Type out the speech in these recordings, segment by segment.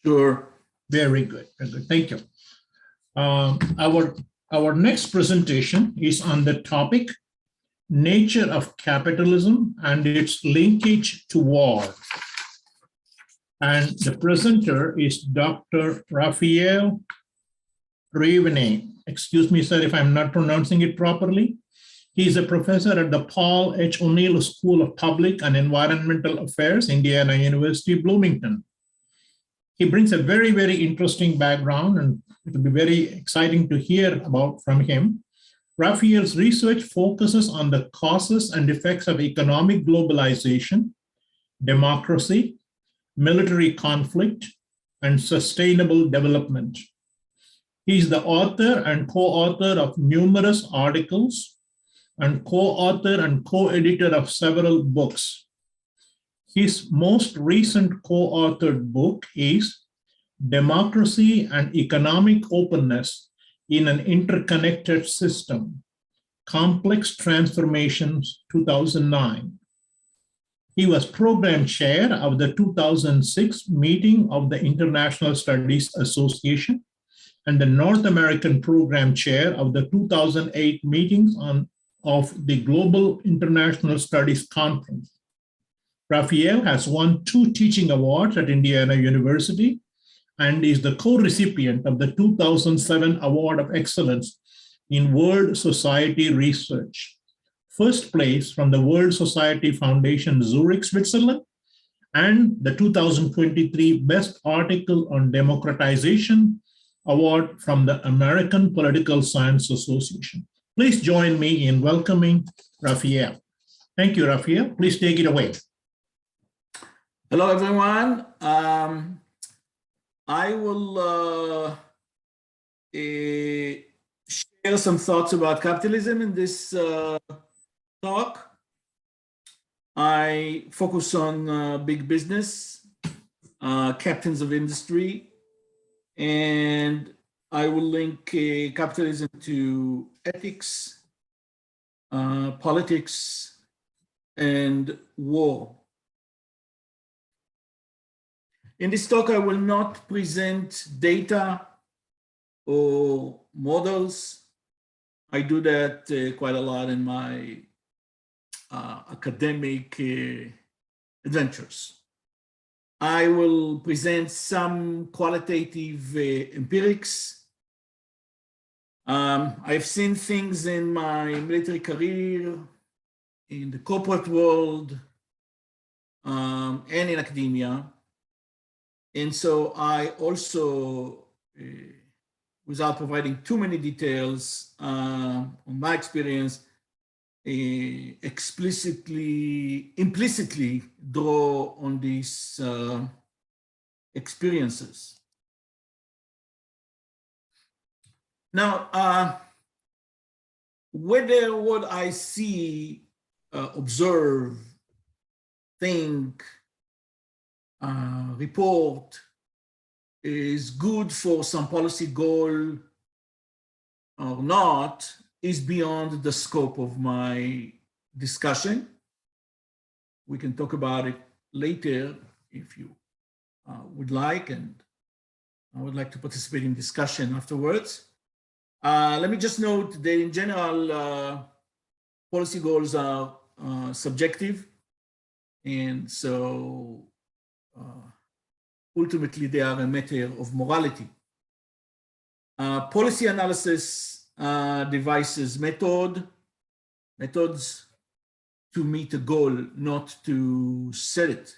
Sure. Very good. Very good. Thank you. Our next presentation is on the topic, nature of capitalism and its linkage to war. And the presenter is Dr. Rafael Reuveny. Excuse me, sir, if I'm not pronouncing it properly. He's a professor at the Paul H. O'Neill School of Public and Environmental Affairs, Indiana University, Bloomington. He brings a very, very interesting background, and it will be very exciting to hear about from him. Rafael's research focuses on the causes and effects of economic globalization, democracy, military conflict, and sustainable development. He's the author and co-author of numerous articles and co-author and co-editor of several books. His most recent co-authored book is Democracy and Economic Openness in an Interconnected System, Complex Transformations, 2009. He was program chair of the 2006 meeting of the International Studies Association and the North American program chair of the 2008 meetings of the Global International Studies Conference. Rafael has won 2 teaching awards at Indiana University and is the co-recipient of the 2007 Award of Excellence in World Society Research. First place from the World Society Foundation, Zurich, Switzerland, and the 2023 Best Article on Democratization Award from the American Political Science Association. Please join me in welcoming Rafael. Thank you, Rafael. Please take it away. Hello, everyone. I will share some thoughts about capitalism in this talk. I focus on big business, captains of industry, and I will link capitalism to ethics, politics, and war. In this talk, I will not present data or models. I do that quite a lot in my academic adventures. I will present some qualitative empirics. I've seen things in my military career, in the corporate world, and in academia. And so I also, without providing too many details on my experience, implicitly draw on these experiences. Now, whether what I see, observe, think, report is good for some policy goal or not is beyond the scope of my discussion. We can talk about it later if you would like, and I would like to participate in discussion afterwards. Let me just note that in general, policy goals are subjective, and so ultimately they are a matter of morality. Policy analysis devises methods to meet a goal, not to set it.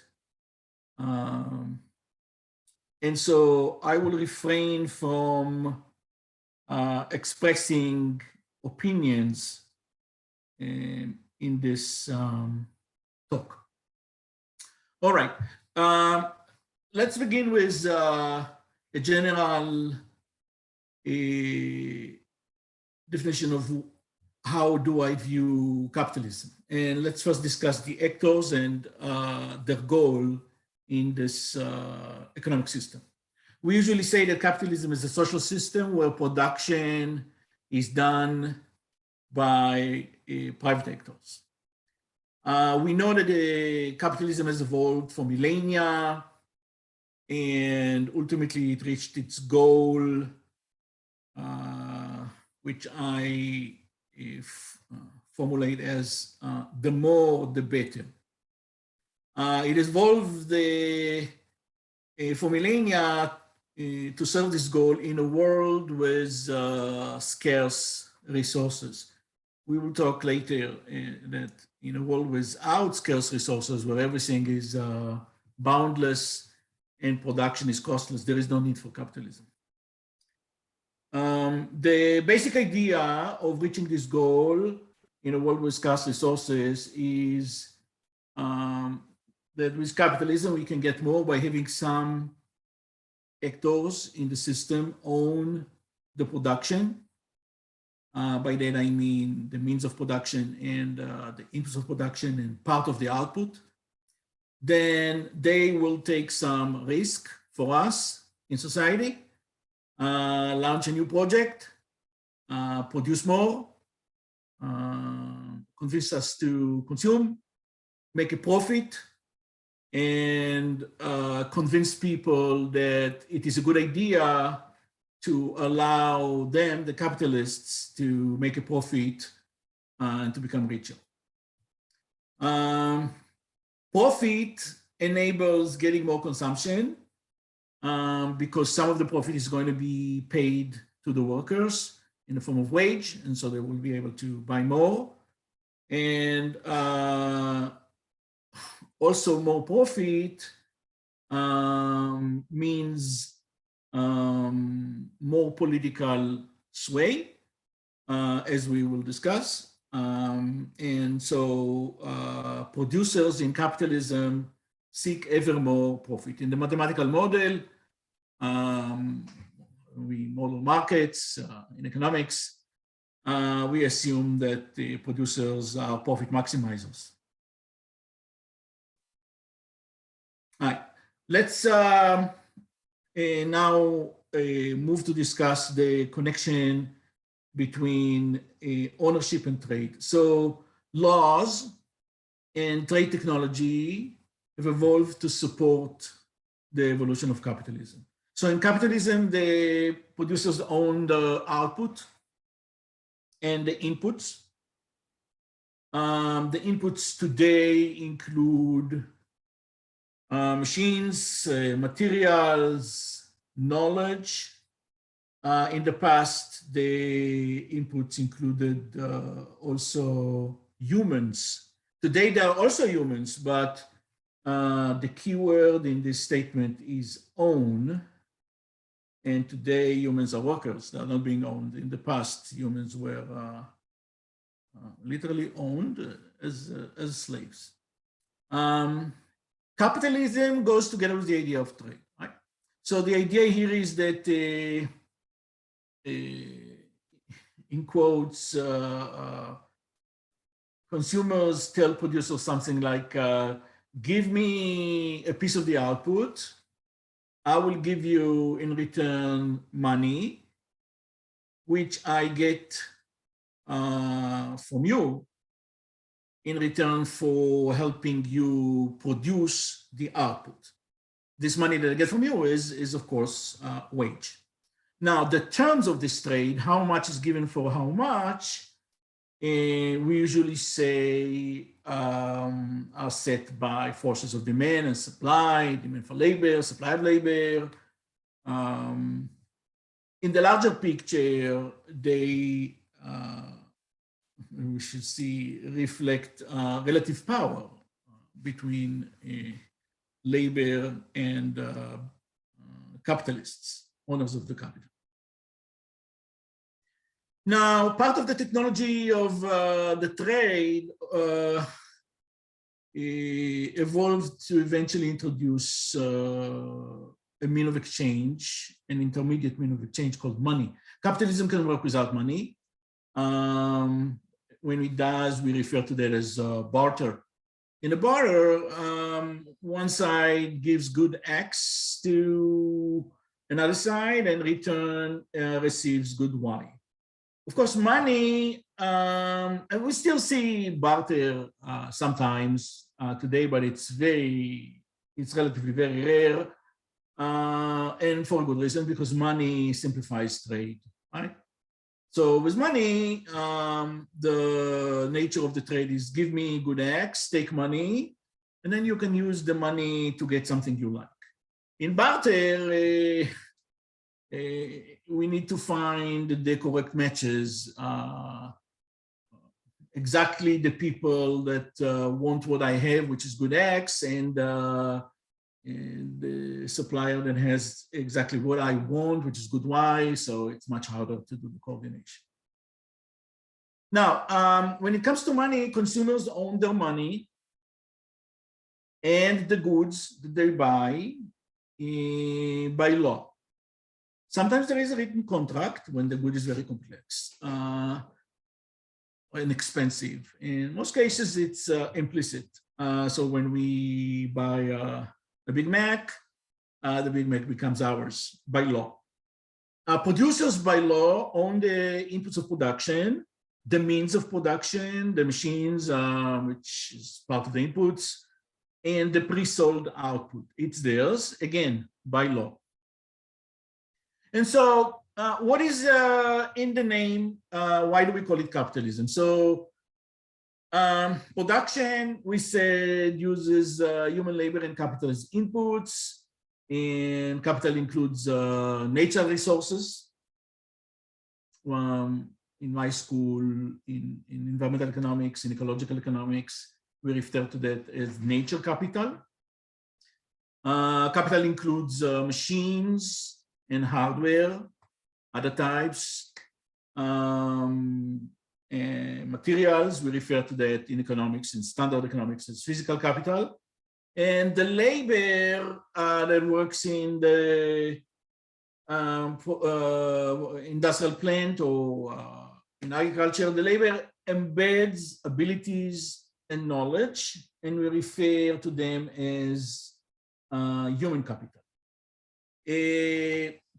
And so I will refrain from expressing opinions in this talk. All right, let's begin with a general definition of how do I view capitalism. And let's first discuss the actors and their goal in this economic system. We usually say that capitalism is a social system where production is done by private actors. We know that capitalism has evolved for millennia, and ultimately it reached its goal, which I formulate as the more, the better. It evolved for millennia to serve this goal in a world with scarce resources. We will talk later that in a world without scarce resources, where everything is boundless and production is costless, there is no need for capitalism. The basic idea of reaching this goal in a world with scarce resources is that with capitalism, we can get more by having some actors in the system own the production. By that, I mean the means of production and the inputs of production and part of the output. Then they will take some risk for us in society, launch a new project, produce more, convince us to consume, make a profit, and convince people that it is a good idea to allow them, the capitalists, to make a profit and to become richer. Profit enables getting more consumption because some of the profit is going to be paid to the workers in the form of wage, and so they will be able to buy more. And also more profit means more political sway, as we will discuss. And so producers in capitalism seek ever more profit. In the mathematical model, we model markets in economics, we assume that the producers are profit maximizers. All right, let's now move to discuss the connection between ownership and trade. So laws and trade technology have evolved to support the evolution of capitalism. So in capitalism, the producers own the output and the inputs. The inputs today include machines, materials, knowledge. In the past, the inputs included also humans. Today, there are also humans, but the key word in this statement is own. And today, humans are workers. They are not being owned. In the past, humans were literally owned as slaves. Capitalism goes together with the idea of trade, right? So the idea here is that, in quotes, consumers tell producers something like, give me a piece of the output, I will give you in return money, which I get from you in return for helping you produce the output. This money that I get from you is of course, wage. Now, the terms of this trade, how much is given for how much, we usually say are set by forces of demand and supply, demand for labor, supply of labor. In the larger picture, they, we should see, reflect relative power between labor and capitalists, owners of the capital. Now, part of the technology of the trade evolved to eventually introduce a mean of exchange, an intermediate mean of exchange called money. Capitalism can work without money. When it does, we refer to that as barter. In a barter, one side gives good X to another side and return receives good Y. Of course, money, and we still see barter sometimes today, but it's relatively very rare. and for a good reason, because money simplifies trade, right? So with money, the nature of the trade is give me good X, take money, and then you can use the money to get something you like. In barter, we need to find the correct matches, exactly the people that want what I have, which is good X, and the supplier that has exactly what I want, which is good Y, so it's much harder to do the coordination. Now, when it comes to money, consumers own their money and the goods that they buy by law. Sometimes there is a written contract when the good is very complex and expensive. In most cases, it's implicit. So when we buy a Big Mac, the Big Mac becomes ours by law. Producers by law own the inputs of production, the means of production, the machines, which is part of the inputs, and the pre-sold output. It's theirs, again, by law. And so what is in the name? Why do we call it capitalism? So production, we said, uses human labor and capital as inputs, and capital includes natural resources. In my school, in environmental economics, in ecological economics, we refer to that as nature capital. Capital includes machines and hardware, other types, and materials. We refer to that in economics, in standard economics, as physical capital. And the labor that works in the industrial plant or in agriculture, the labor embeds abilities and knowledge, and we refer to them as human capital.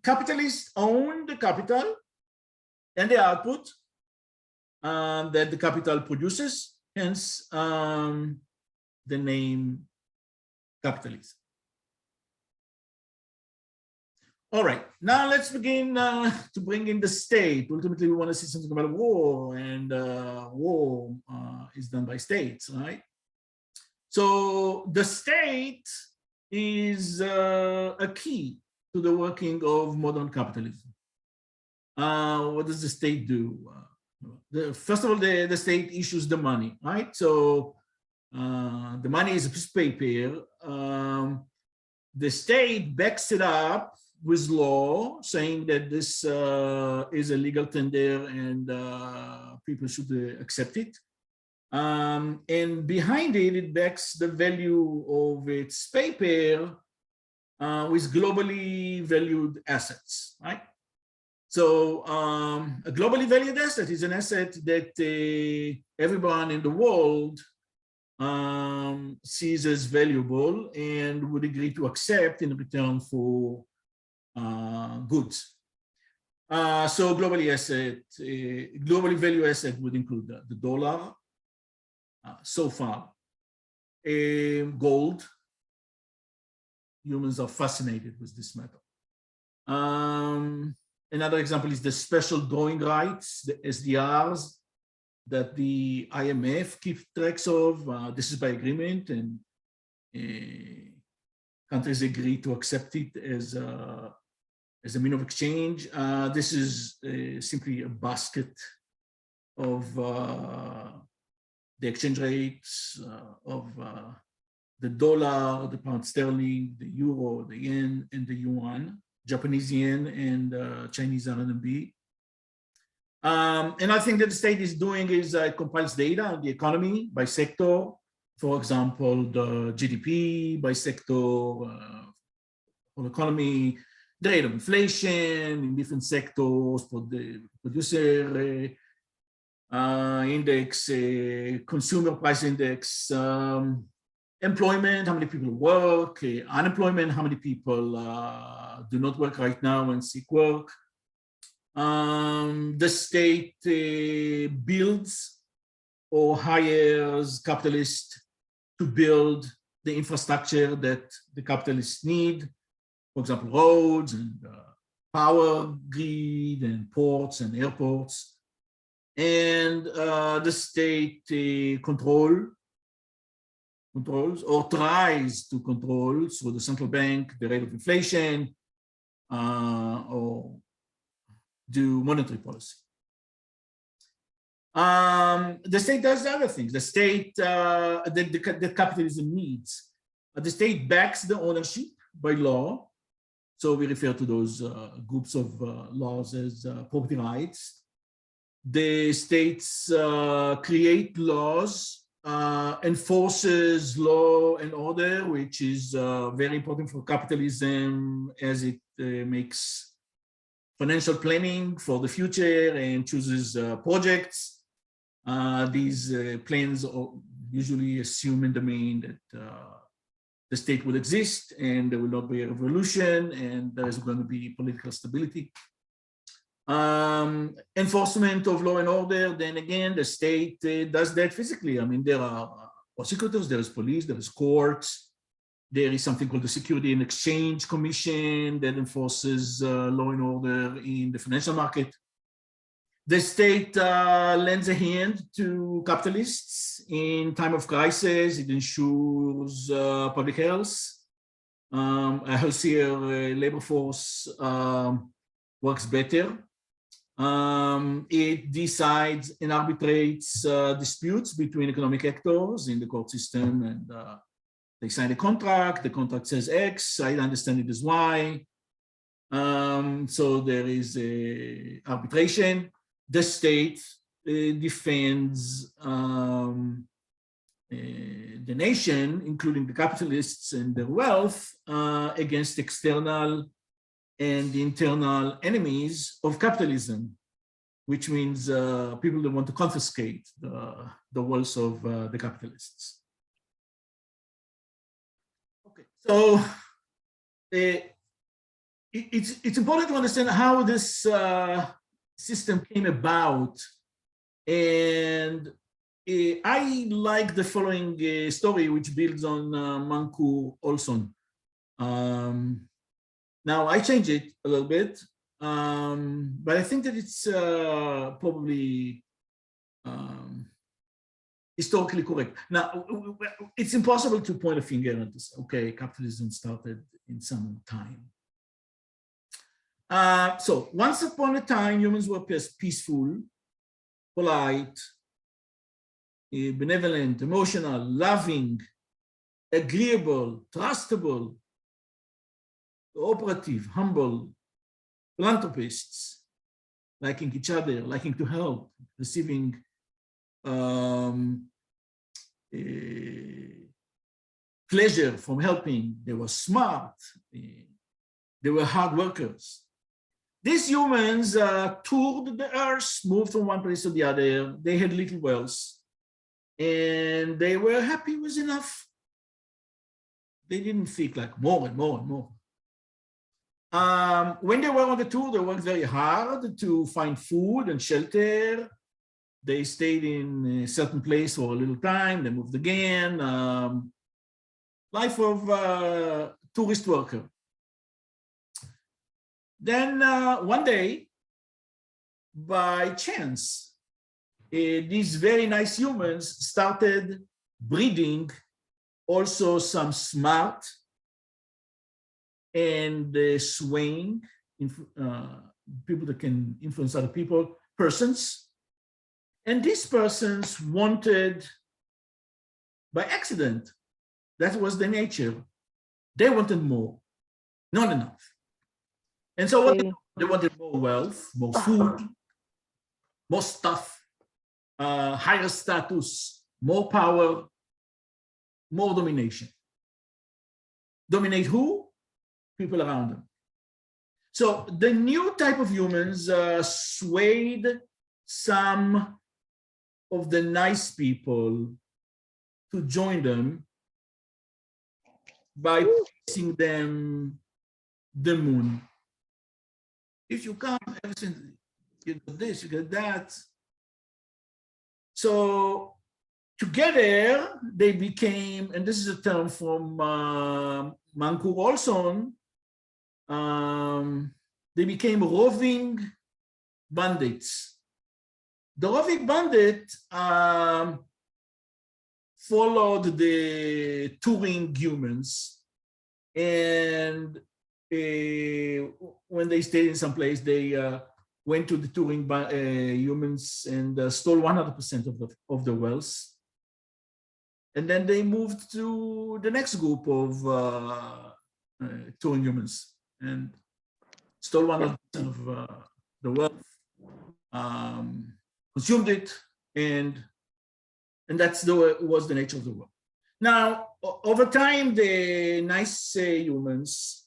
Capitalists own the capital and the output that the capital produces, hence the name capitalism. All right, now let's begin to bring in the state. Ultimately, we want to see something about war, and war is done by states, right? So the state is a key to the working of modern capitalism. What does the state do? First of all, the state issues the money, right? So the money is a piece of paper. The state backs it up with law, saying that this is a legal tender and people should accept it. And behind it, it backs the value of its paper with globally valued assets, right? So a globally valued asset is an asset that everyone in the world sees as valuable and would agree to accept in return for goods. So globally value asset would include the dollar, so far, gold. Humans are fascinated with this metal. Another example is the special drawing rights, the SDRs, that the IMF keeps tracks of. This is by agreement, and countries agree to accept it as a mean of exchange. This is simply a basket of the exchange rates of the dollar, the pound sterling, the euro, the yen, and the yuan, Japanese yen, and Chinese RMB. And I think that the state is doing is it compiles data on the economy by sector. For example, the GDP by sector, for economy, the rate of inflation in different sectors, for the producer index, consumer price index, employment, how many people work, unemployment, how many people do not work right now and seek work. The state builds or hires capitalists to build the infrastructure that the capitalists need. for example, roads and power grid and ports and airports. And the state controls or tries to control through the central bank the rate of inflation or do monetary policy. The state does other things. The state that capitalism needs. The state backs the ownership by law. So we refer to those groups of laws as property rights. The states create laws, enforces law and order, which is very important for capitalism as it makes financial planning for the future and chooses projects. These plans usually assume in the main that the state will exist and there will not be a revolution and there is going to be political stability. Enforcement of law and order, then again, the state does that physically. I mean, there are prosecutors, there is police, there is courts. There is something called the Security and Exchange Commission that enforces law and order in the financial market. The state lends a hand to capitalists in time of crisis. It ensures public health, a healthier labor force works better. It decides and arbitrates disputes between economic actors in the court system, and they sign a contract. The contract says X. I understand it as Y. So there is arbitration. The state defends the nation, including the capitalists and their wealth, against external and internal enemies of capitalism, which means people that want to confiscate the wealth of the capitalists. Okay, so it's important to understand how this system came about, and I like the following story, which builds on Mankur Olson. Now I changed it a little bit, but I think that it's probably historically correct. Now, it's impossible to point a finger and say, okay, capitalism started in some time. So once upon a time, humans were peaceful, polite, benevolent, emotional, loving, agreeable, trustable, cooperative, humble, philanthropists, liking each other, liking to help, receiving pleasure from helping. They were smart. They were hard workers. These humans toured the earth, moved from one place to the other. They had little wealth, and they were happy with enough. They didn't think like more and more and more. When they were on the tour, they worked very hard to find food and shelter. They stayed in a certain place for a little time. They moved again. Life of a tourist worker. Then one day, by chance, these very nice humans started breeding also some smart and swaying people that can influence other people, persons. And these persons wanted, by accident, that was the nature, they wanted more, not enough. And so what they wanted more wealth, more food, more stuff, higher status, more power, more domination. Dominate who? People around them. So the new type of humans swayed some of the nice people to join them by placing them the moon. If you come, everything, you get this, you get that. So together they became, and this is a term from Mankur Olson, they became roving bandits. The roving bandit followed the touring humans, and when they stayed in some place, they went to the touring humans and stole 100% of the wealth. And then they moved to the next group of touring humans and stole 100% of the wealth, consumed it, and that's was the nature of the world. Now, over time, the nice humans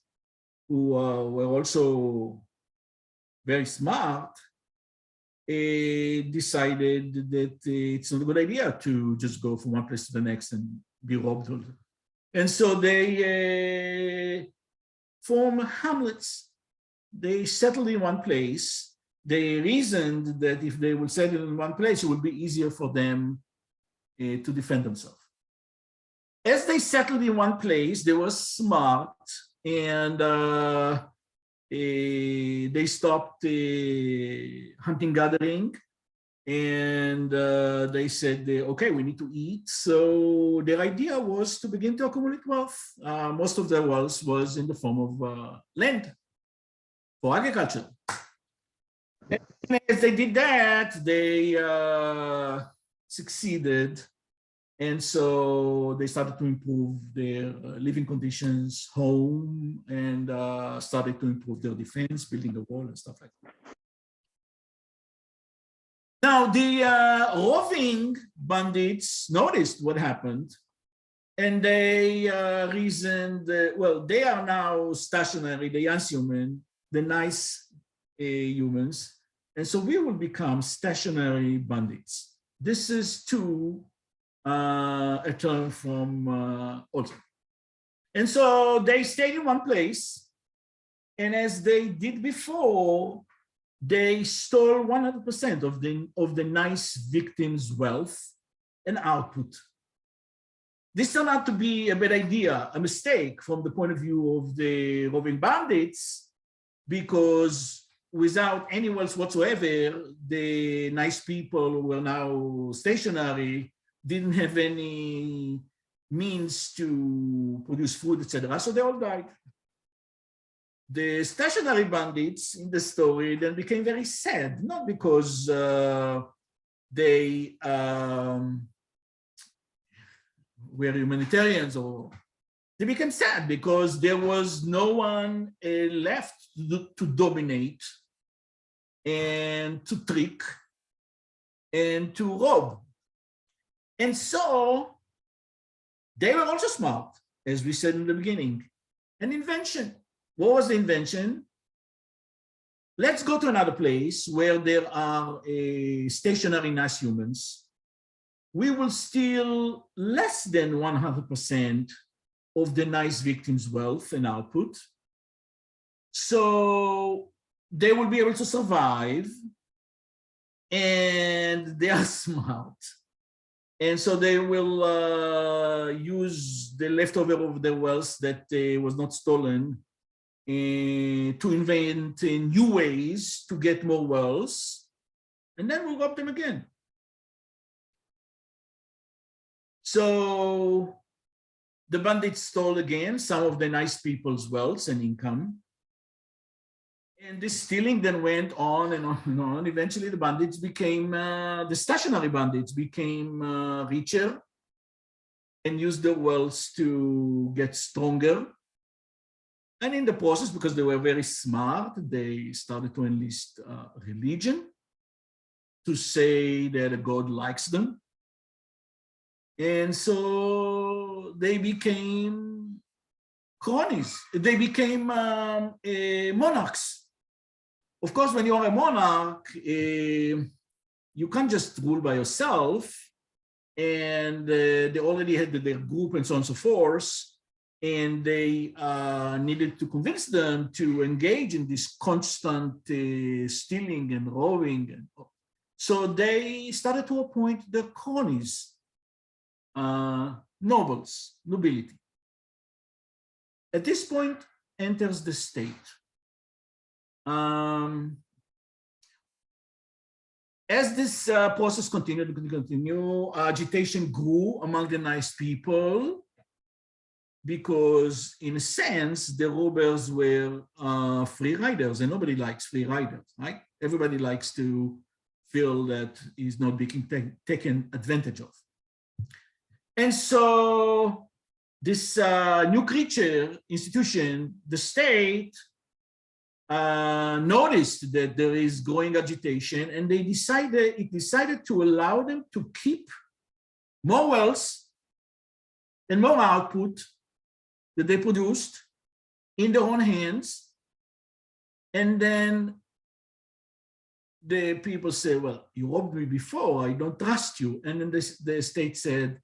who were also very smart decided that it's not a good idea to just go from one place to the next and be robbed. And so they form hamlets. They settled in one place. They reasoned that if they would settle in one place, it would be easier for them to defend themselves. As they settled in one place, they were smart, and they stopped hunting, gathering, and they said, okay, we need to eat. So their idea was to begin to accumulate wealth. Most of their wealth was in the form of land for agriculture. And as they did that, they succeeded. And so they started to improve their living conditions, home, and started to improve their defense, building a wall and stuff like that. Now, the roving bandits noticed what happened, and they reasoned, well, they are now stationary, the young human, the nice humans, and so we will become stationary bandits. This is a term from also. And so they stayed in one place, and as they did before, they stole 100% of the nice victim's wealth and output. This turned out to be a bad idea, a mistake from the point of view of the roving bandits, because without any wealth whatsoever, the nice people who were now stationary didn't have any means to produce food, etc. So they all died. The stationary bandits in the story then became very sad, not because they were humanitarians, or they became sad because there was no one left to dominate and to trick and to rob. And so they were also smart, as we said in the beginning. An invention. What was the invention? Let's go to another place where there are stationary nice humans. We will steal less than 100% of the nice victim's wealth and output. So they will be able to survive, and they are smart. And so they will use the leftover of their wealth that was not stolen to invent new ways to get more wealth, and then we'll rob them again. So the bandits stole again some of the nice people's wealth and income. And this stealing then went on and on and on. Eventually, the bandits became, the stationary bandits became richer and used their wealth to get stronger. And in the process, because they were very smart, they started to enlist religion to say that a God likes them. And so they became cronies. They became monarchs. Of course, when you're a monarch, you can't just rule by yourself. And they already had their group and so on and so forth. And they needed to convince them to engage in this constant stealing and robbing. So they started to appoint the cronies, nobles, nobility. At this point, enters the state. As this process continued, agitation grew among the nice people because, in a sense, the robbers were free riders, and nobody likes free riders, right? Everybody likes to feel that he's not being taken advantage of. And so this new creature institution, the state, noticed that there is growing agitation, and it decided to allow them to keep more wealth and more output that they produced in their own hands. And then the people say, well, you robbed me before, I don't trust you. And then the state said,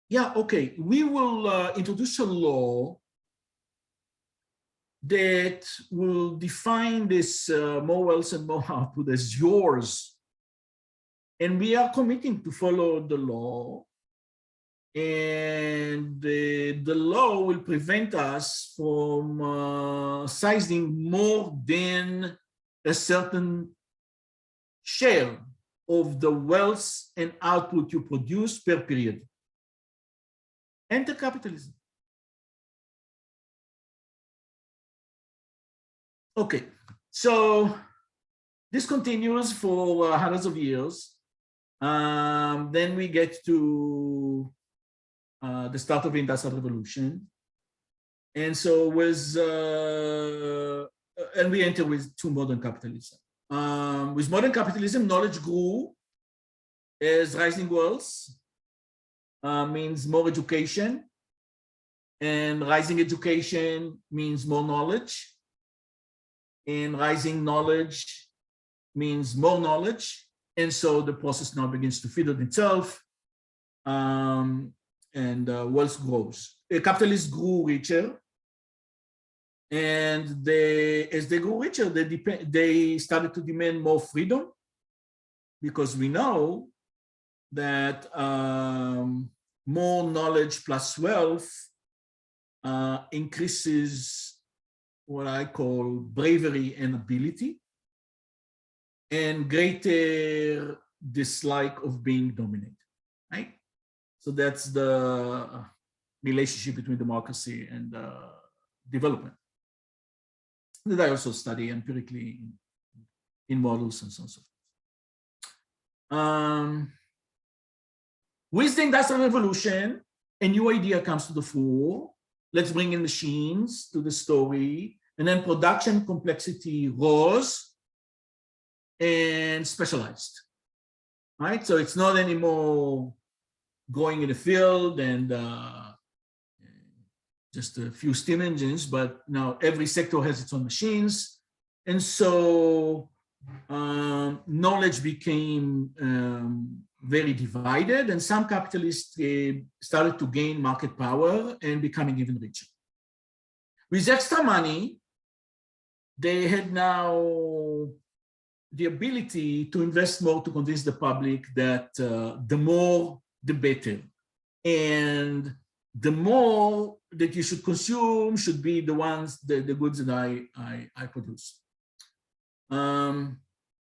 yeah, okay, we will introduce a law that will define this more wealth and more output as yours. And we are committing to follow the law. And the law will prevent us from seizing more than a certain share of the wealth and output you produce per period. Enter capitalism. Okay, so this continues for hundreds of years. Then we get to the start of the Industrial Revolution. And so and we enter to modern capitalism. With modern capitalism, knowledge grew as rising wealth means more education, and rising education means more knowledge, and rising knowledge means more knowledge. And so the process now begins to feed on itself, and wealth grows. Capitalists grew richer, and as they grew richer, they started to demand more freedom, because we know that more knowledge plus wealth increases what I call bravery and ability, and greater dislike of being dominated, right? So that's the relationship between democracy and development that I also study empirically in models and so on and so forth. With the Industrial Revolution, a new idea comes to the fore. Let's bring in machines to the story, and then production complexity rose and specialized, right? So it's not anymore going in the field and just a few steam engines, but now every sector has its own machines. And so knowledge became very divided, and some capitalists started to gain market power and becoming even richer. With extra money, they had now the ability to invest more to convince the public that the more, the better. And the more that you should consume should be the goods that I produce.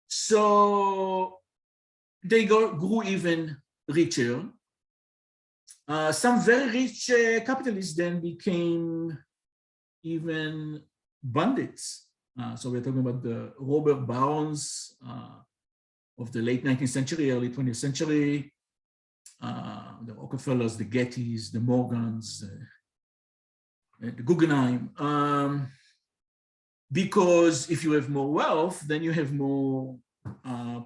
So they grew even richer. Some very rich capitalists then became even bandits. So we're talking about the robber barons of the late 19th century, early 20th century, the Rockefellers, the Gettys, the Morgans, the Guggenheim. Because if you have more wealth, then you have more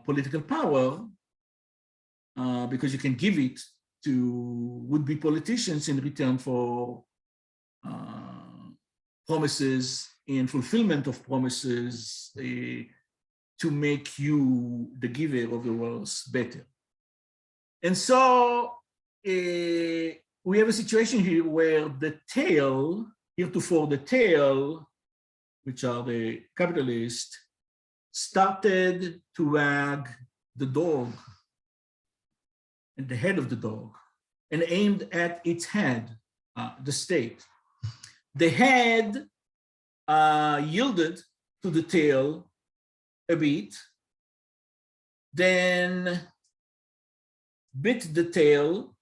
political power, because you can give it to would-be politicians in return for promises and fulfillment of promises to make you, the giver of the wealth, better. And so we have a situation here where the tail, heretofore the tail, which are the capitalists, started to wag the dog and the head of the dog, and aimed at its head, the state. The head yielded to the tail a bit, then bit the tail,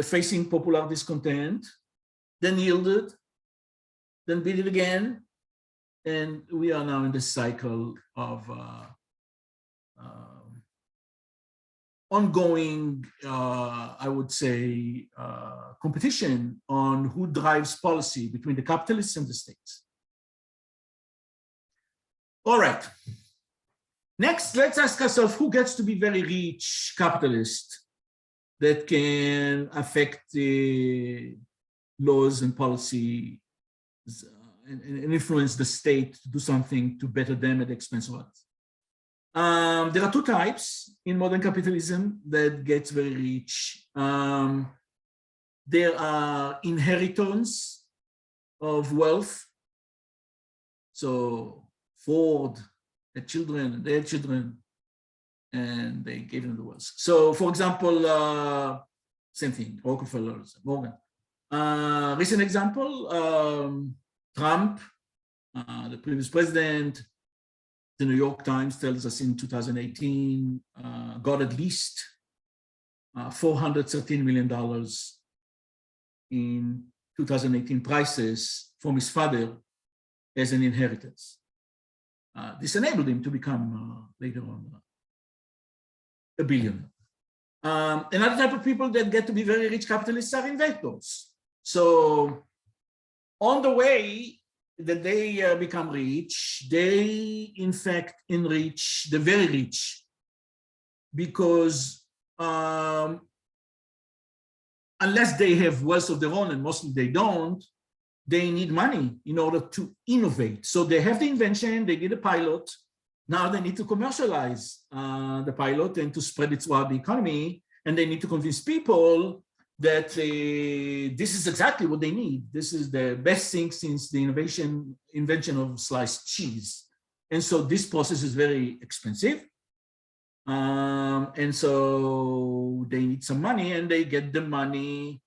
facing popular discontent, then yielded, then bit it again, and we are now in the cycle of ongoing, I would say, competition on who drives policy between the capitalists and the states. All right. Next, let's ask ourselves who gets to be very rich capitalist that can affect the laws and policy and influence the state to do something to better them at the expense of others. There are two types in modern capitalism that gets very rich. There are inheritors of wealth. So Ford had children and they had children and they gave them the wealth. So for example, same thing, Rockefeller, Morgan. Recent example, Trump, the previous president, the New York Times tells us in 2018, got at least $413 million in 2018 prices from his father as an inheritance. This enabled him to become later on a billionaire. Another type of people that get to be very rich capitalists are inventors. So on the way that they become rich, they in fact enrich the very rich because unless they have wealth of their own, and mostly they don't, they need money in order to innovate. So they have the invention, they get a pilot. Now they need to commercialize the pilot and to spread it throughout the economy. And they need to convince people that this is exactly what they need. This is the best thing since the invention of sliced cheese. And so this process is very expensive. And so they need some money and they get the money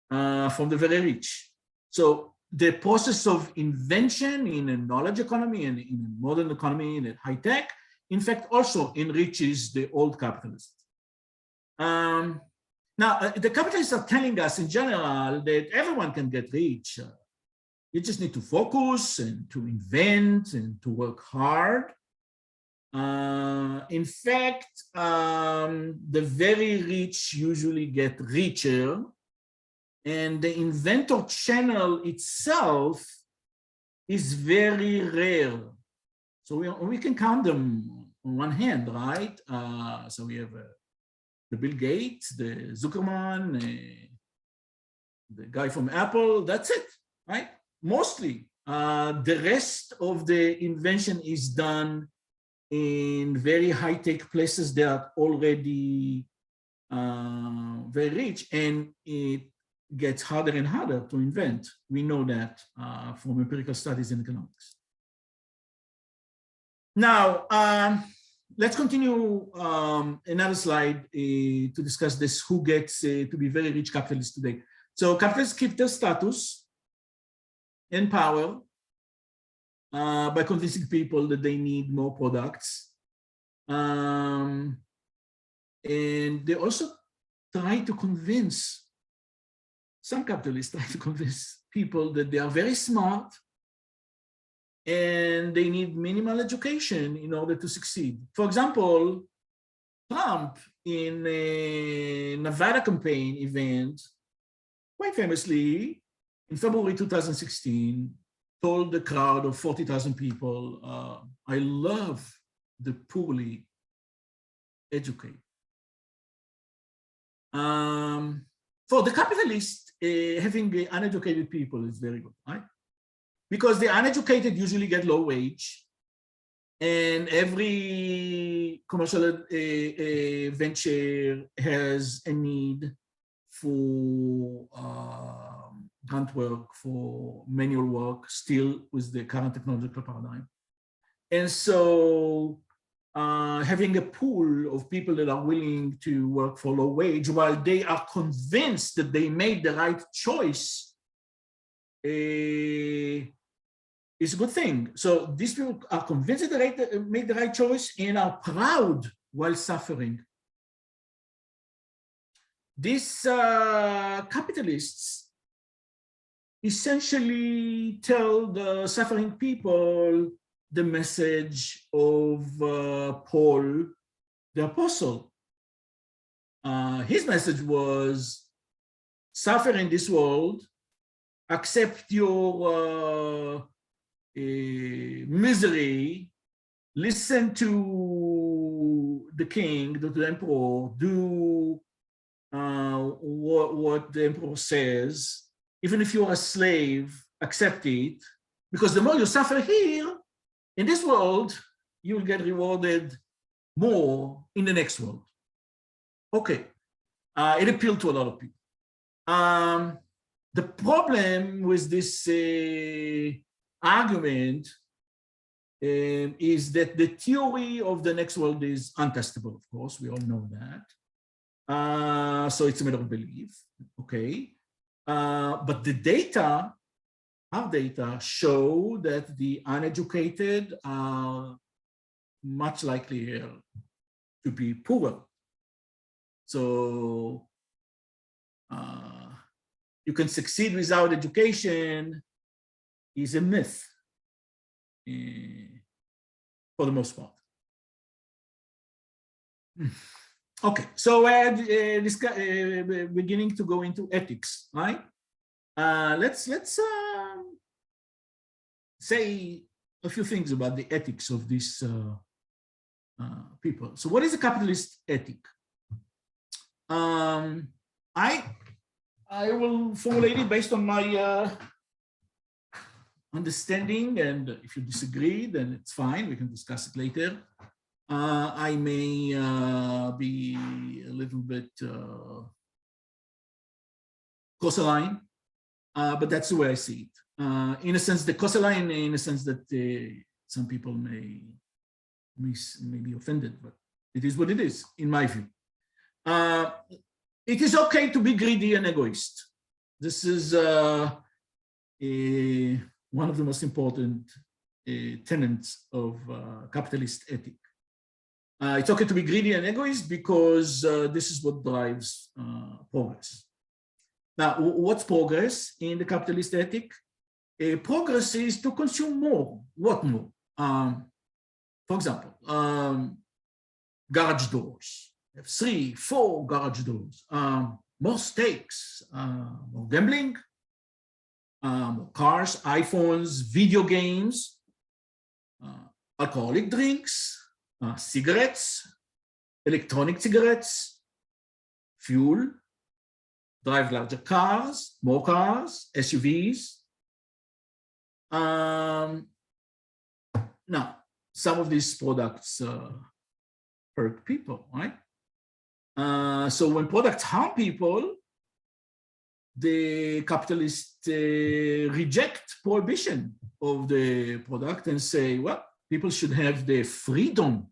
from the very rich. So the process of invention in a knowledge economy and in a modern economy and high tech, in fact, also enriches the old capitalists. Now, the capitalists are telling us in general that everyone can get rich. You just need to focus and to invent and to work hard. In fact, the very rich usually get richer, and the inventor channel itself is very rare. So we can count them on one hand, right? So we have the Bill Gates, the Zuckerman, the guy from Apple, that's it, right? Mostly. The rest of the invention is done in very high-tech places that are already very rich, and it gets harder and harder to invent. We know that from empirical studies in economics. Now, let's continue another slide to discuss this, who gets to be very rich capitalists today. So capitalists keep their status and power by convincing people that they need more products. And they also try to convince, some capitalists try to convince people that they are very smart and they need minimal education in order to succeed. For example, Trump in a Nevada campaign event, quite famously, in February 2016, told the crowd of 40,000 people, I love the poorly educated. For the capitalist, having uneducated people is very good, right? Because the uneducated usually get low wage, and every commercial venture has a need for grunt work, for manual work, still with the current technological paradigm. And so having a pool of people that are willing to work for low wage while they are convinced that they made the right choice is a good thing. So these people are convinced that they made the right choice and are proud while suffering. These capitalists essentially tell the suffering people the message of Paul the Apostle. His message was, suffer in this world, accept your misery, listen to the king, to the emperor, do what the emperor says. Even if you're a slave, accept it, because the more you suffer here, in this world, you will get rewarded more in the next world. Okay, it appealed to a lot of people. The problem with this argument is that the theory of the next world is untestable, of course, we all know that. So it's a matter of belief, okay. But the data, our data, show that the uneducated are much likelier to be poorer. So you can succeed without education is a myth for the most part. Okay, so beginning to go into ethics, right? Let's say a few things about the ethics of these people. So what is a capitalist ethic? I will formulate it based on my understanding, and if you disagree, then it's fine, we can discuss it later. I may be a little bit cross-aligned, but that's the way I see it. In a sense, the cross-aligned in a sense that some people may be offended, but it is what it is, in my view. It is okay to be greedy and egoist. This is one of the most important tenets of capitalist ethic. It's okay to be greedy and egoist because this is what drives progress. Now, what's progress in the capitalist ethic? Progress is to consume more. What more? For example, garage doors. We have 3, 4 garage doors. More steaks, more gambling, more cars, iPhones, video games, alcoholic drinks, cigarettes, electronic cigarettes, fuel, drive larger cars, more cars, SUVs. Now, some of these products hurt people, right? So when products harm people, the capitalists reject prohibition of the product and say, well, people should have the freedom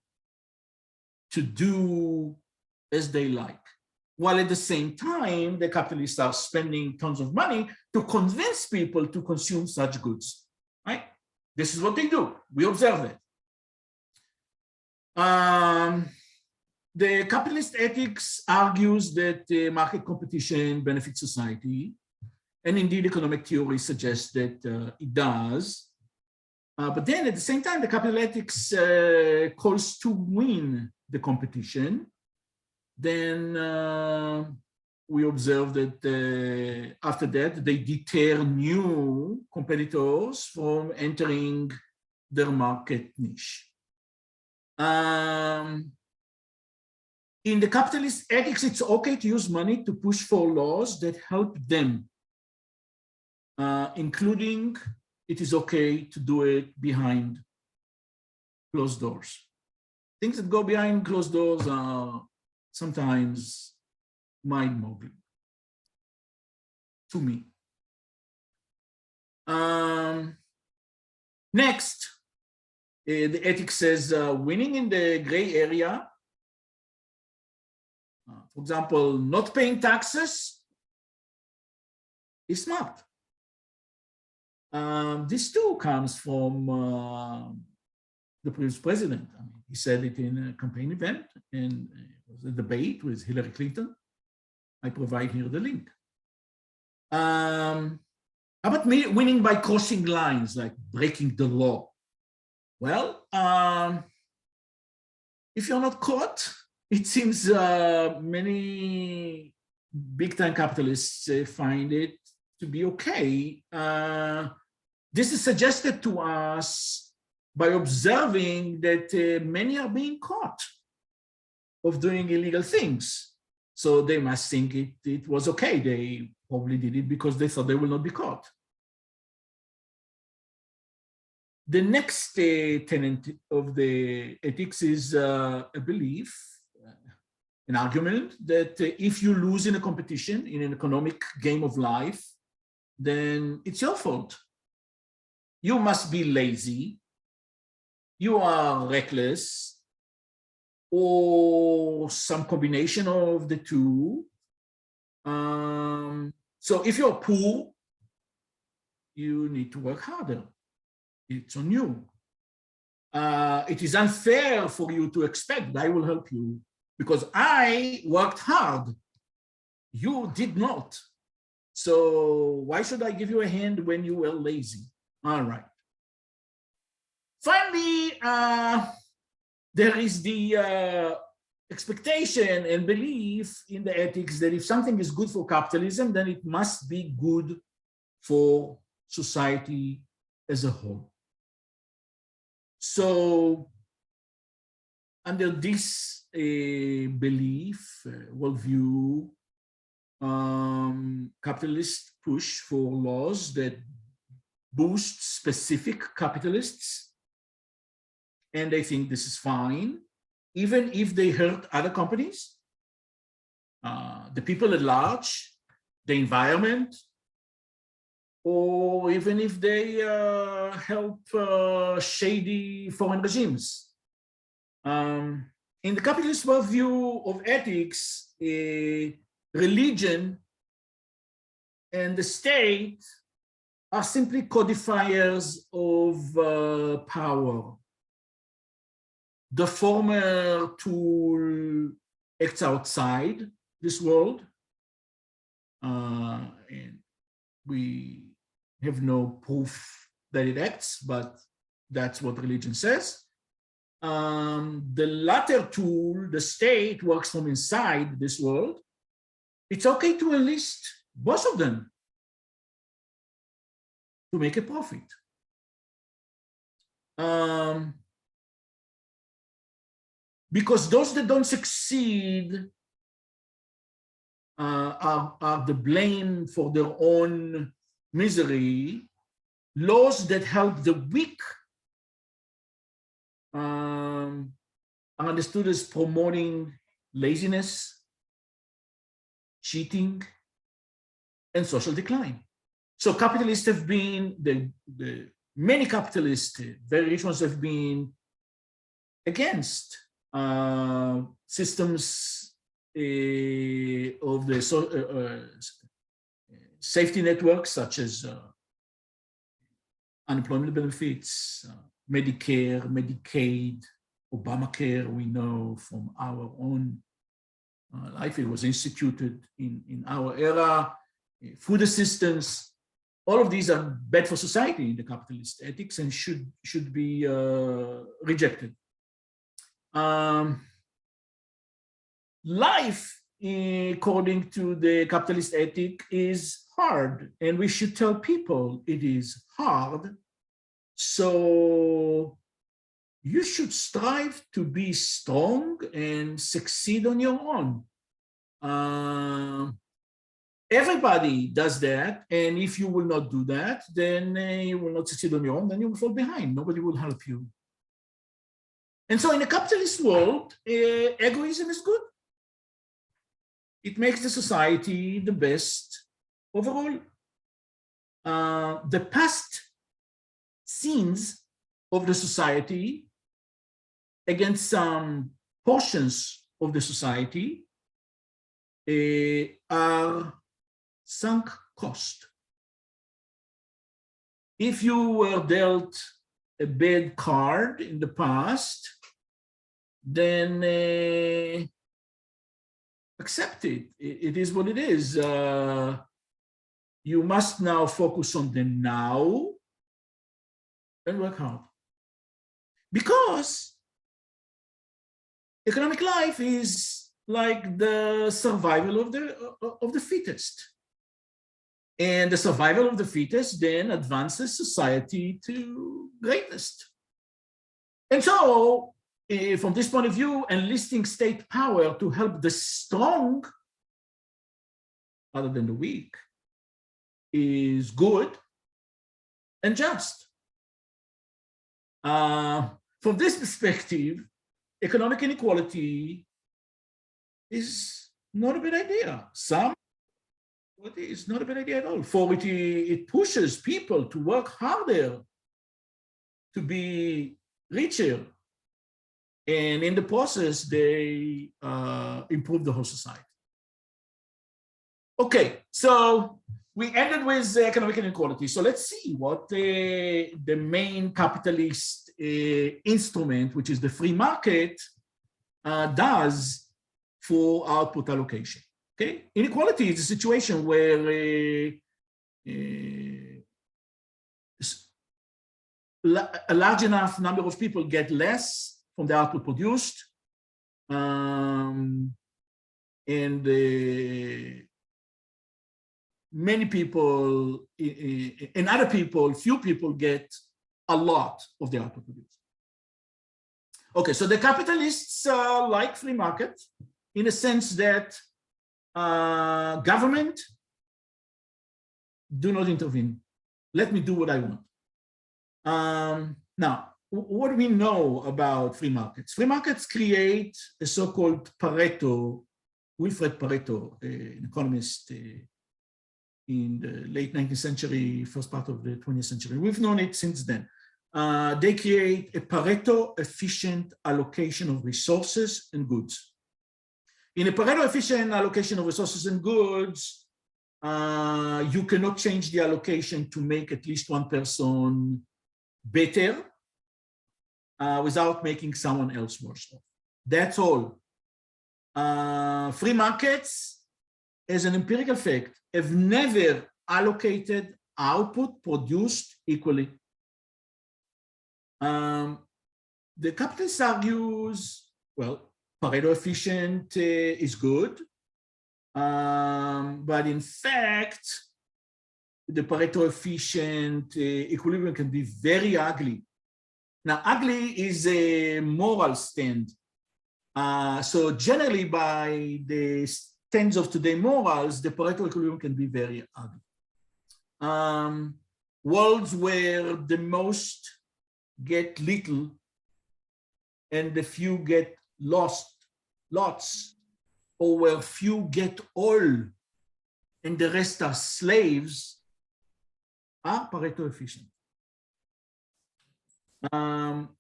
to do as they like. While at the same time, the capitalists are spending tons of money to convince people to consume such goods, right? This is what they do. We observe it. The capitalist ethics argues that market competition benefits society, and indeed economic theory suggests that it does. But then at the same time, the capital ethics calls to win the competition. Then we observe that after that, they deter new competitors from entering their market niche. In the capitalist ethics, it's okay to use money to push for laws that help them, including it is okay to do it behind closed doors. Things that go behind closed doors are sometimes mind-boggling to me. Next, the ethics says winning in the gray area. For example, not paying taxes is smart. This too comes from the previous president. I mean, he said it in a campaign event, and it was a debate with Hillary Clinton. I provide here the link. How about winning by crossing lines, like breaking the law? Well, if you're not caught, it seems many big-time capitalists find it to be okay. This is suggested to us by observing that many are being caught of doing illegal things. So they must think it was okay. They probably did it because they thought they will not be caught. The next tenet of the ethics is a belief, an argument that if you lose in a competition, in an economic game of life, then it's your fault. You must be lazy, you are reckless, or some combination of the two. So if you're poor, you need to work harder. It's on you. It is unfair for you to expect I will help you because I worked hard. You did not. So why should I give you a hand when you were lazy? All right. Finally, there is the expectation and belief in the ethics that if something is good for capitalism, then it must be good for society as a whole. So under this belief, worldview, capitalists push for laws that boost specific capitalists, and they think this is fine, even if they hurt other companies, the people at large, the environment, or even if they help shady foreign regimes. In the capitalist worldview of ethics, religion and the state are simply codifiers of power. The former tool acts outside this world, and we have no proof that it acts, but that's what religion says. The latter tool, the state, works from inside this world. It's okay to enlist both of them to make a profit. Because those that don't succeed are the blame for their own misery. Laws that help the weak are understood as promoting laziness, cheating, and social decline. So capitalists have been, many capitalists, very rich ones, have been against systems of the safety networks, such as unemployment benefits, Medicare, Medicaid, Obamacare. We know from our own life, it was instituted in our era. Food assistance, all of these are bad for society in the capitalist ethics and should be rejected. Life, according to the capitalist ethic, is hard, and we should tell people it is hard. So you should strive to be strong and succeed on your own. Everybody does that, and if you will not do that, then you will not succeed on your own, then you will fall behind. Nobody will help you. And so in a capitalist world, egoism is good. It makes the society the best overall. The past sins of the society against some portions of the society are sunk cost. if you were dealt a bad card in the past, then accept it. It is what it is. You must now focus on the now and work hard. Because economic life is like the survival of the fittest. And the survival of the fittest then advances society to greatest. And so, from this point of view, enlisting state power to help the strong, rather than the weak, is good and just. From this perspective, economic inequality is not a bad idea. It's not a bad idea at all. For it pushes people to work harder, to be richer, and in the process, they improve the whole society. Okay, so we ended with economic inequality. So let's see what the main capitalist instrument, which is the free market, does for output allocation. Okay, inequality is a situation where a large enough number of people get less from the output produced, and many people and other people, few people get a lot of the output produced. Okay, so the capitalists like free market in a sense that government do not intervene. Let me do what I want. Now, what do we know about free markets? Free markets create a so-called Pareto, Wilfred Pareto, an economist in the late 19th century, first part of the 20th century. We've known it since then. They create a Pareto efficient allocation of resources and goods. In a Pareto efficient allocation of resources and goods, you cannot change the allocation to make at least one person better without making someone else worse off. That's all. Free markets, as an empirical fact, have never allocated output produced equally. The capitalist argues, well, Pareto efficient is good, but in fact, the Pareto efficient equilibrium can be very ugly. Now, ugly is a moral stand. So generally, by the stands of today morals, the Pareto equilibrium can be very ugly. Worlds where the most get little and the few get lots, or where few get all and the rest are slaves, are Pareto efficient.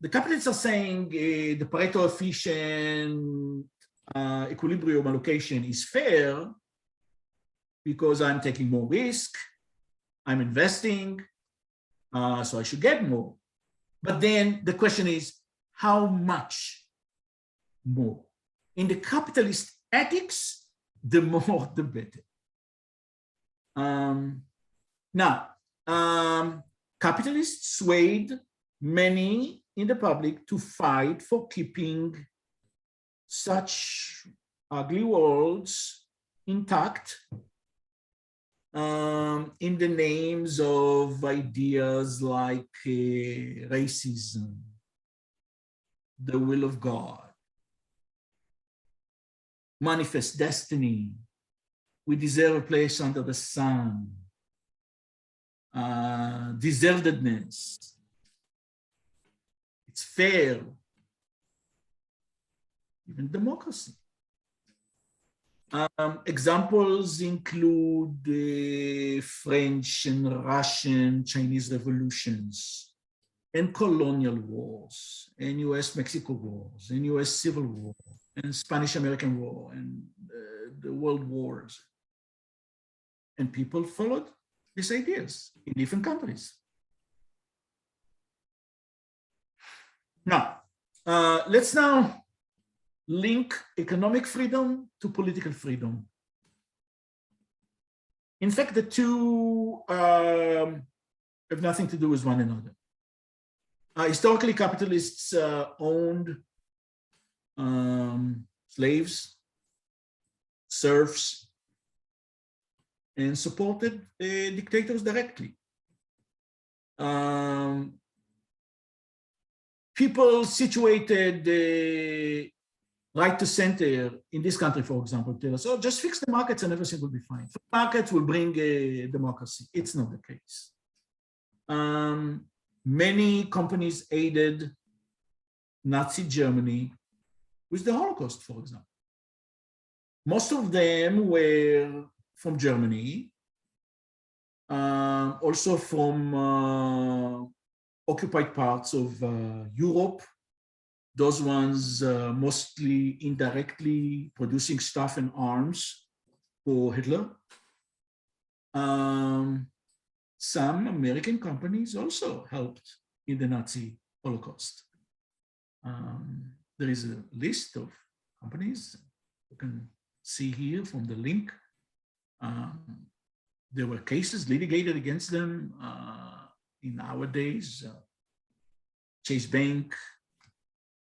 The capitalists are saying the Pareto efficient equilibrium allocation is fair because I'm taking more risk, I'm investing, so I should get more. But then the question is, how much more? In the capitalist ethics, the more, the better. Now, capitalists swayed many in the public to fight for keeping such ugly worlds intact in the names of ideas like racism, the will of God, manifest destiny, we deserve a place under the sun, deservedness, it's fair, even democracy. Examples include the French and Russian Chinese revolutions, and colonial wars, and US-Mexico wars, and US Civil War, and Spanish-American War, and the world wars. And people followed these ideas in different countries. Now, let's now link economic freedom to political freedom. In fact, the two have nothing to do with one another. Historically, capitalists owned slaves, serfs, and supported dictators directly. People situated right to center in this country, for example, tell us, oh, just fix the markets and everything will be fine. Markets will bring democracy. It's not the case. Many companies aided Nazi Germany with the Holocaust, for example. Most of them were from Germany, also from occupied parts of Europe, those ones mostly indirectly producing stuff and arms for Hitler. Some American companies also helped in the Nazi Holocaust. There is a list of companies you can see here from the link. There were cases litigated against them in our days. Chase Bank,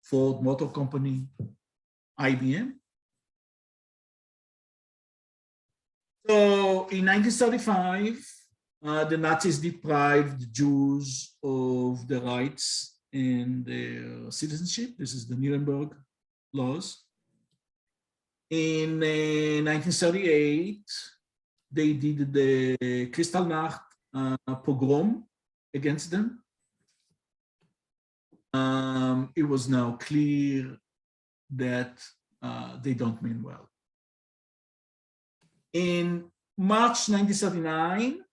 Ford Motor Company, IBM. So in 1935, the Nazis deprived Jews of their rights and their citizenship. This is the Nuremberg Laws. In 1938, they did the Kristallnacht pogrom against them. It was now clear that they don't mean well. In March 1939,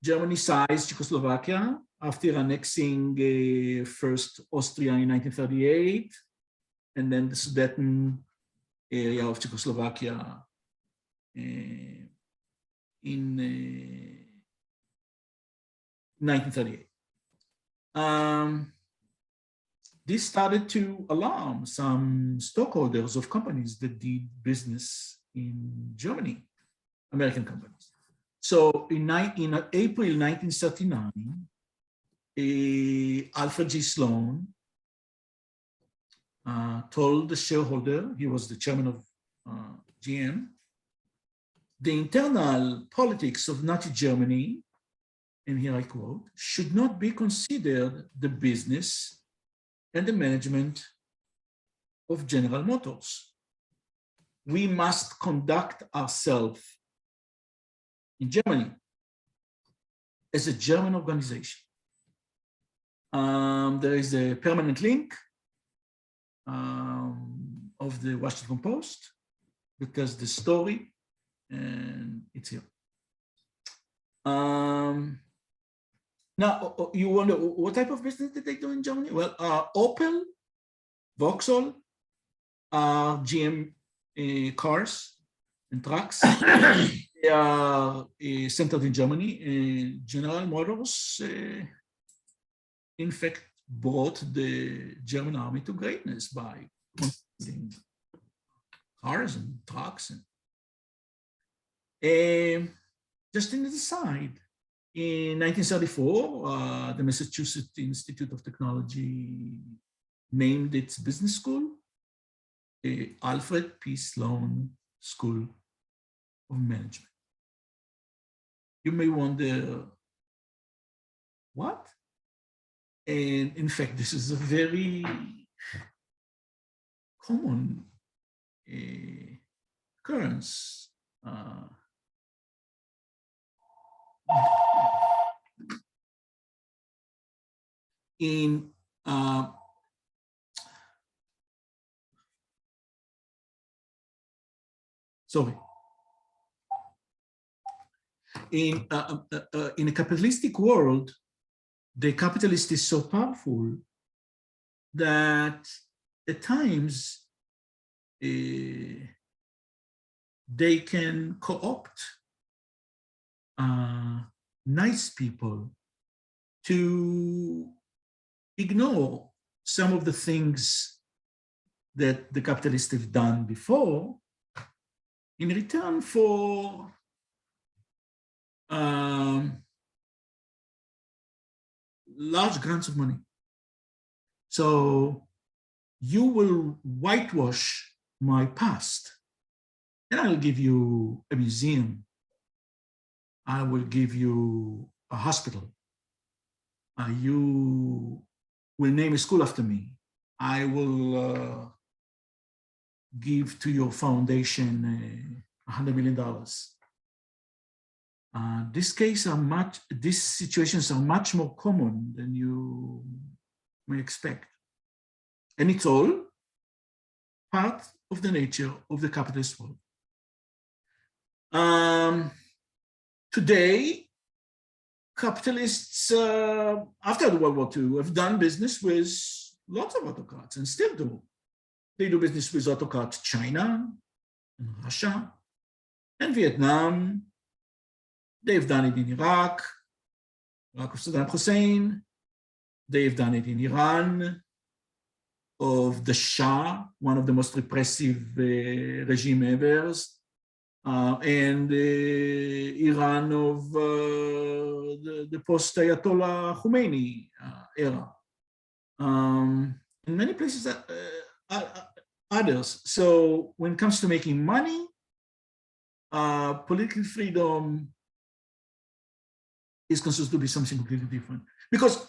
Germany seized Czechoslovakia after annexing first Austria in 1938, and then the Sudeten area of Czechoslovakia in 1938. This started to alarm some stockholders of companies that did business in Germany, American companies. So in April 1939, Alfred G. Sloan told the shareholder, he was the chairman of GM, the internal politics of Nazi Germany, and here I quote, should not be considered the business and the management of General Motors. We must conduct ourselves in Germany as a German organization. There is a permanent link of the Washington Post that tells the story, and it's here. Now, you wonder, what type of business did they do in Germany? Well, Opel, Vauxhall, GM cars and trucks. They are centered in Germany. General Motors, in fact, brought the German army to greatness by constructing cars and trucks. And just in the side, in 1934, the Massachusetts Institute of Technology named its business school Alfred P. Sloan School of Management. You may wonder, what? And in fact, this is a very common occurrence. In in a capitalistic world, the capitalist is so powerful that at times they can co-opt nice people to ignore some of the things that the capitalists have done before in return for large grants of money. So you will whitewash my past, and I will give you a museum. I will give you a hospital. You will name a school after me. I will give to your foundation $100 million. These situations are much more common than you may expect. And it's all part of the nature of the capitalist world. Today, capitalists, after World War II, have done business with lots of autocrats and still do. They do business with autocrat China and Russia and Vietnam. They've done it in Iraq of Saddam Hussein. They've done it in Iran of the Shah, one of the most repressive regime ever, and Iran of the post-Ayatollah Khomeini era. In many places, others. So when it comes to making money, political freedom is considered to be something completely different. Because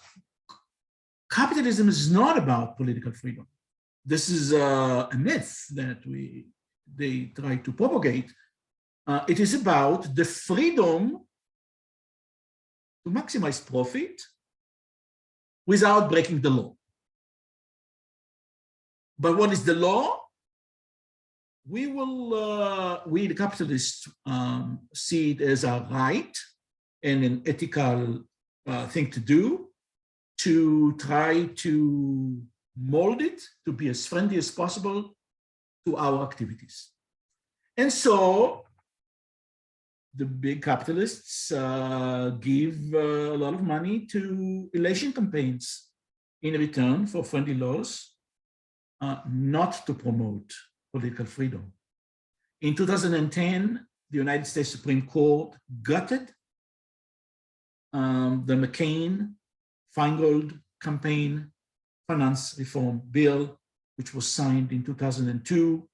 capitalism is not about political freedom. This is a myth that they try to propagate. It is about the freedom to maximize profit without breaking the law. But what is the law? We the capitalists, see it as a right and an ethical thing to do, to try to mold it to be as friendly as possible to our activities. And so the big capitalists give a lot of money to election campaigns in return for friendly laws, not to promote political freedom. In 2010, the United States Supreme Court gutted the McCain-Feingold campaign finance reform bill, which was signed in 2002,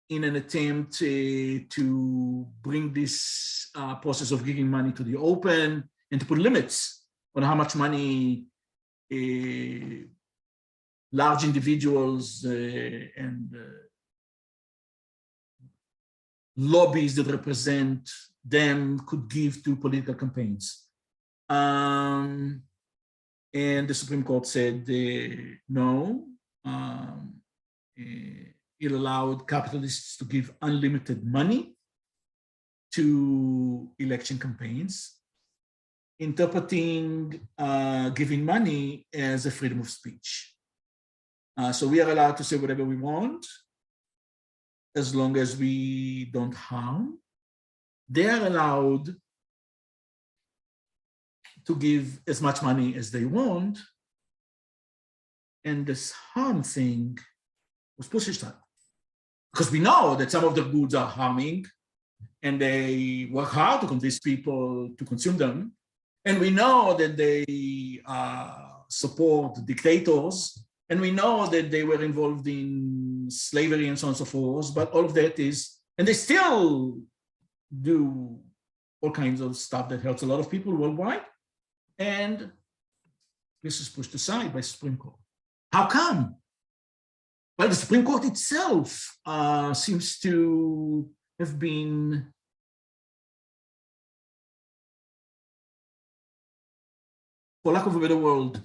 in an attempt to bring this process of giving money to the open and to put limits on how much money large individuals and lobbies that represent them could give to political campaigns. And the Supreme Court said no. It allowed capitalists to give unlimited money to election campaigns, interpreting giving money as a freedom of speech. So we are allowed to say whatever we want as long as we don't harm. They are allowed to give as much money as they want, and this harm thing was pushed aside. Because we know that some of the goods are harming, and they work hard to convince people to consume them. And we know that they support dictators, and we know that they were involved in slavery and so on and so forth, but all of that is, and they still do all kinds of stuff that helps a lot of people worldwide. And this is pushed aside by the Supreme Court. How come? Well, the Supreme Court itself seems to have been for lack of a better word,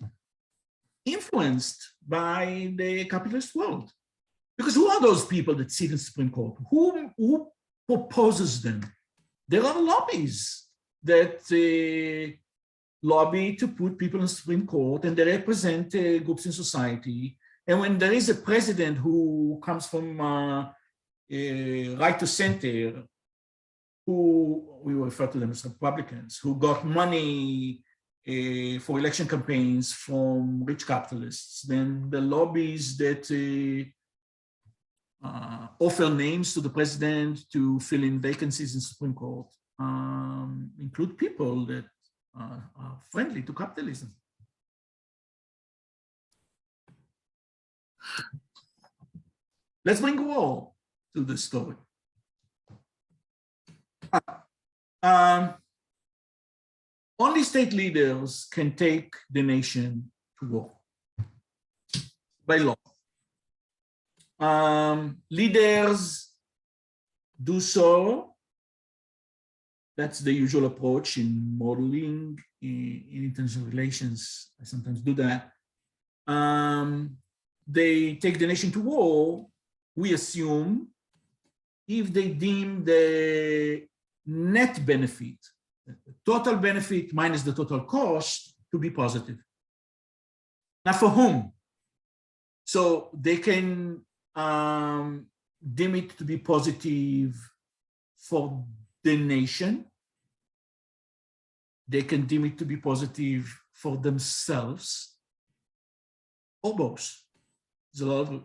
influenced by the capitalist world. Because who are those people that sit in the Supreme Court? Who proposes them? There are lobbies that lobby to put people in the Supreme Court, and they represent groups in society. And when there is a president who comes from right to center, who we refer to them as Republicans, who got money for election campaigns from rich capitalists, then the lobbies that offer names to the president to fill in vacancies in Supreme Court include people that are friendly to capitalism. Let's bring war to the story. Only state leaders can take the nation to war by law. Leaders do so. That's the usual approach in modeling, in international relations. I sometimes do that. They take the nation to war, we assume, if they deem the net benefit, the total benefit minus the total cost, to be positive. Now, for whom? So they can deem it to be positive for the nation. They can deem it to be positive for themselves, or both. There's a lot of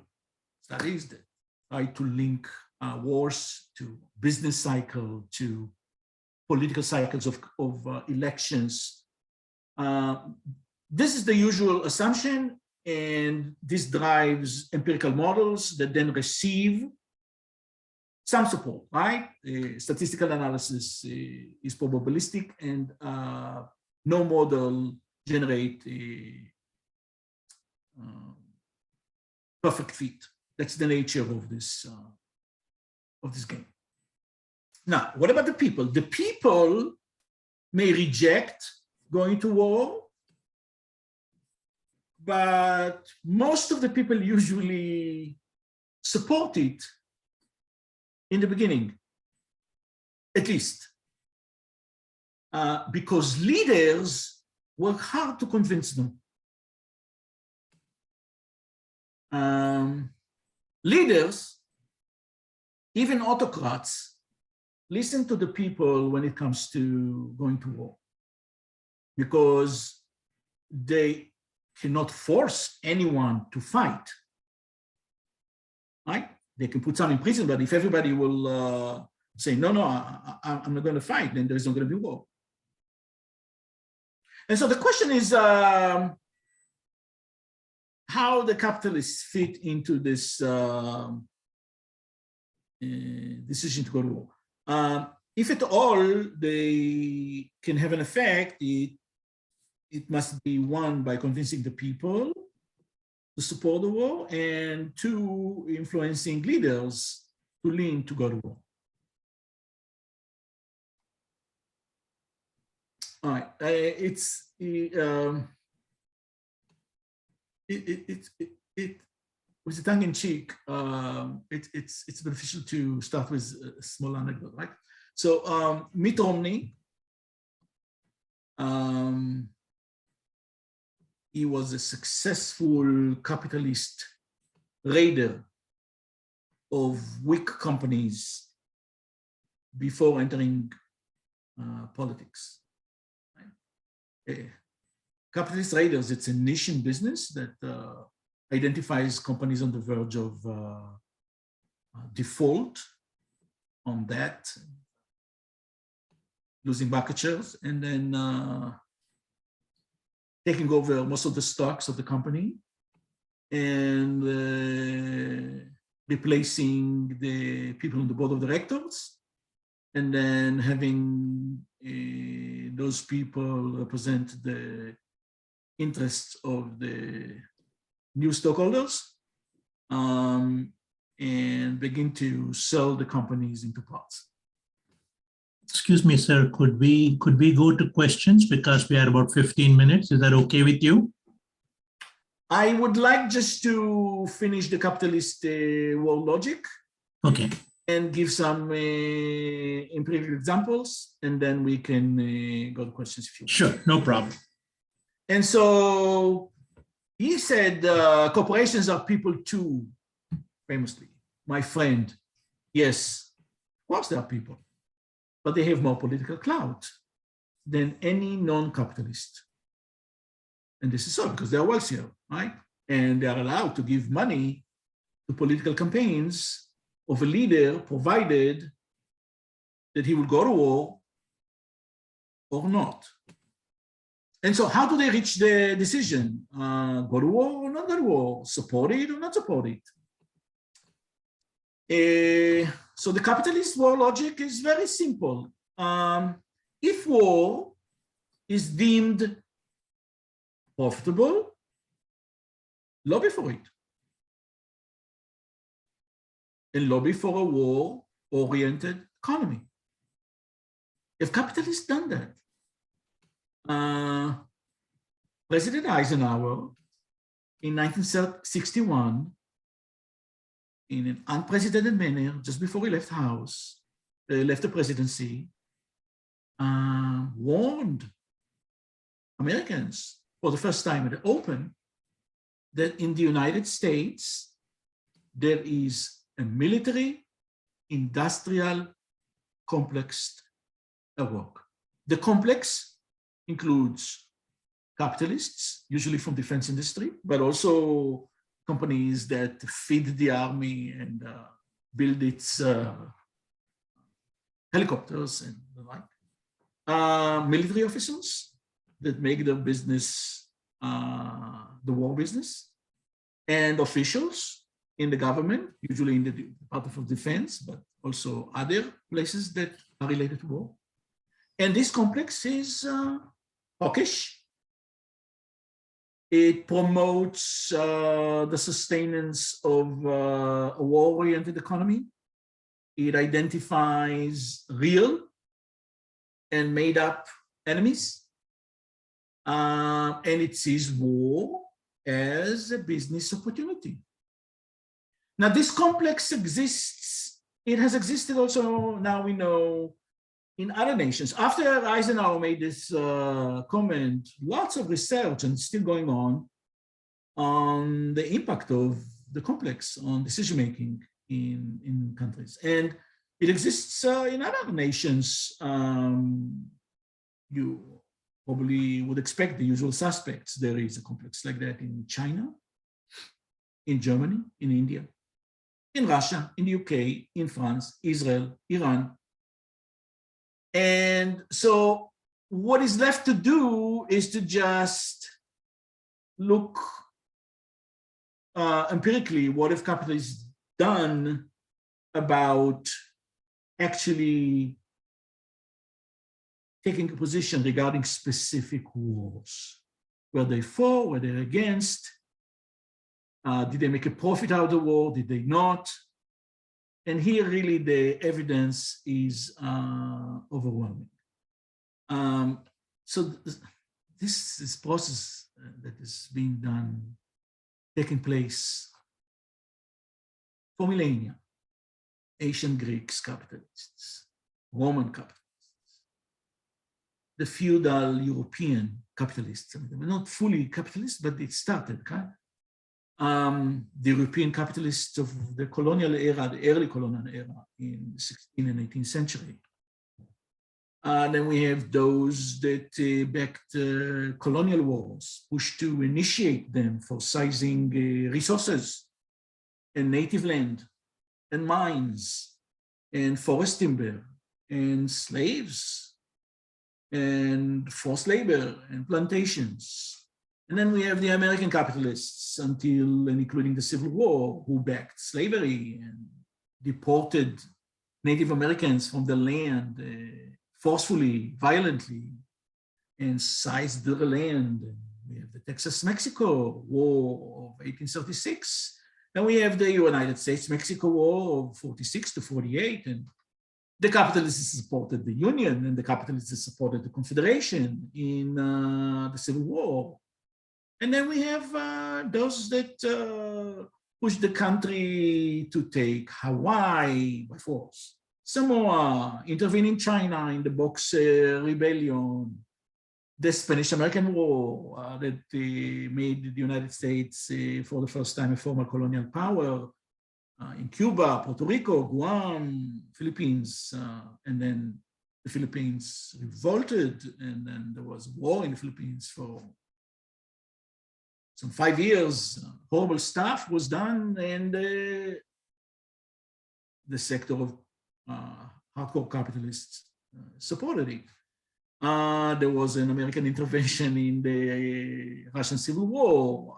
studies that try to link wars to business cycle, to political cycles of elections. This is the usual assumption, and this drives empirical models that then receive some support, right? Statistical analysis is probabilistic, and no model generate a perfect fit. That's the nature of this game. Now, what about the people? The people may reject going to war, but most of the people usually support it in the beginning, at least, because leaders work hard to convince them. Leaders, even autocrats, listen to the people when it comes to going to war, because they cannot force anyone to fight, right? They can put some in prison, but if everybody will say, no, I'm not going to fight, then there's not going to be war. And so the question is how the capitalists fit into this decision to go to war. If at all they can have an effect, it must be, one, by convincing the people to support the war, and two, influencing leaders to lean to go to war. All right, it with a tongue-in-cheek, it's beneficial to start with a small anecdote, right? So Mitt Romney, he was a successful capitalist raider of weak companies before entering politics. Right? Capitalist raiders, it's a niche in business that identifies companies on the verge of default on that, losing market shares, and then taking over most of the stocks of the company and replacing the people on the board of directors, and then having those people represent the interests of the new stockholders and begin to sell the companies into parts. Excuse me, sir, could we go to questions, because we are about 15 minutes? Is that okay with you? I would like just to finish the capitalist world logic. Okay. And give some empirical examples, and then we can go to questions if you want. Sure, no problem. And so he said, corporations are people too, famously. My friend, yes, of course they are people, but they have more political clout than any non-capitalist. And this is so because they're wealthier, right? And they are allowed to give money to political campaigns of a leader, provided that he will go to war or not. And so how do they reach the decision? Go to war or not go to war? Support it or not support it? So the capitalist war logic is very simple. If war is deemed profitable, lobby for it. And lobby for a war-oriented economy. If capitalists done that, President Eisenhower in 1961, in an unprecedented manner, just before he left the presidency, warned Americans for the first time at the open that in the United States, there is a military industrial complex at work. The complex includes capitalists, usually from defense industry, but also companies that feed the army and build its helicopters and the like. Military officials that make their business the war business, and officials in the government, usually in the Department of Defense, but also other places that are related to war. And this complex is hawkish. It promotes the sustenance of a war-oriented economy. It identifies real and made-up enemies. And it sees war as a business opportunity. Now, this complex exists. It has existed also, now we know, in other nations. After Eisenhower made this comment, lots of research, and still going on the impact of the complex on decision-making in countries. And it exists in other nations. You probably would expect the usual suspects. There is a complex like that in China, in Germany, in India, in Russia, in the UK, in France, Israel, Iran. And so what is left to do is to just look empirically, what have capitalists done about actually taking a position regarding specific wars? Were they for, were they against? Did they make a profit out of the war? Did they not? And here really the evidence is overwhelming. So this is process that is being done, taking place for millennia. Ancient Greeks capitalists, Roman capitalists, the feudal European capitalists. I mean, they were not fully capitalists, but it started, okay? The European capitalists of the colonial era, the early colonial era in the 16th and 18th century. Then we have those that backed colonial wars, pushed to initiate them for seizing resources and native land and mines and forest timber and slaves and forced labor and plantations. And then we have the American capitalists until and including the Civil War, who backed slavery and deported Native Americans from the land forcefully, violently, and seized their land. We have the Texas-Mexico War of 1836. Then we have the United States-Mexico War of 46 to 48. And the capitalists supported the Union, and the capitalists supported the Confederation in the Civil War. And then we have those that pushed the country to take Hawaii by force. Samoa, intervene in China in the Boxer Rebellion, the Spanish-American War that made the United States for the first time a former colonial power, in Cuba, Puerto Rico, Guam, Philippines, and then the Philippines revolted, and then there was war in the Philippines for some 5 years, horrible stuff was done, and the sector of hardcore capitalists supported it. There was an American intervention in the Russian Civil War.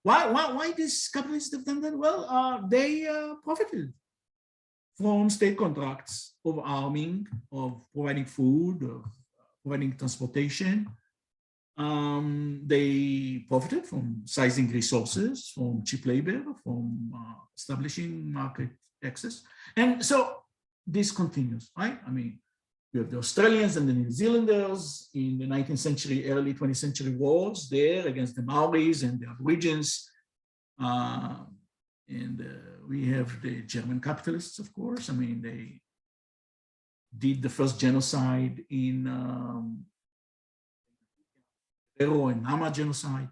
Why these capitalists have done that? Well, they profited from state contracts of arming, of providing food, of providing transportation. They profited from seizing resources, from cheap labor, from establishing market access. And so this continues, right? I mean, you have the Australians and the New Zealanders in the 19th century, early 20th century wars there against the Maoris and the Aborigines. We have the German capitalists, of course. I mean, they did the first genocide in Pero and Nama genocide,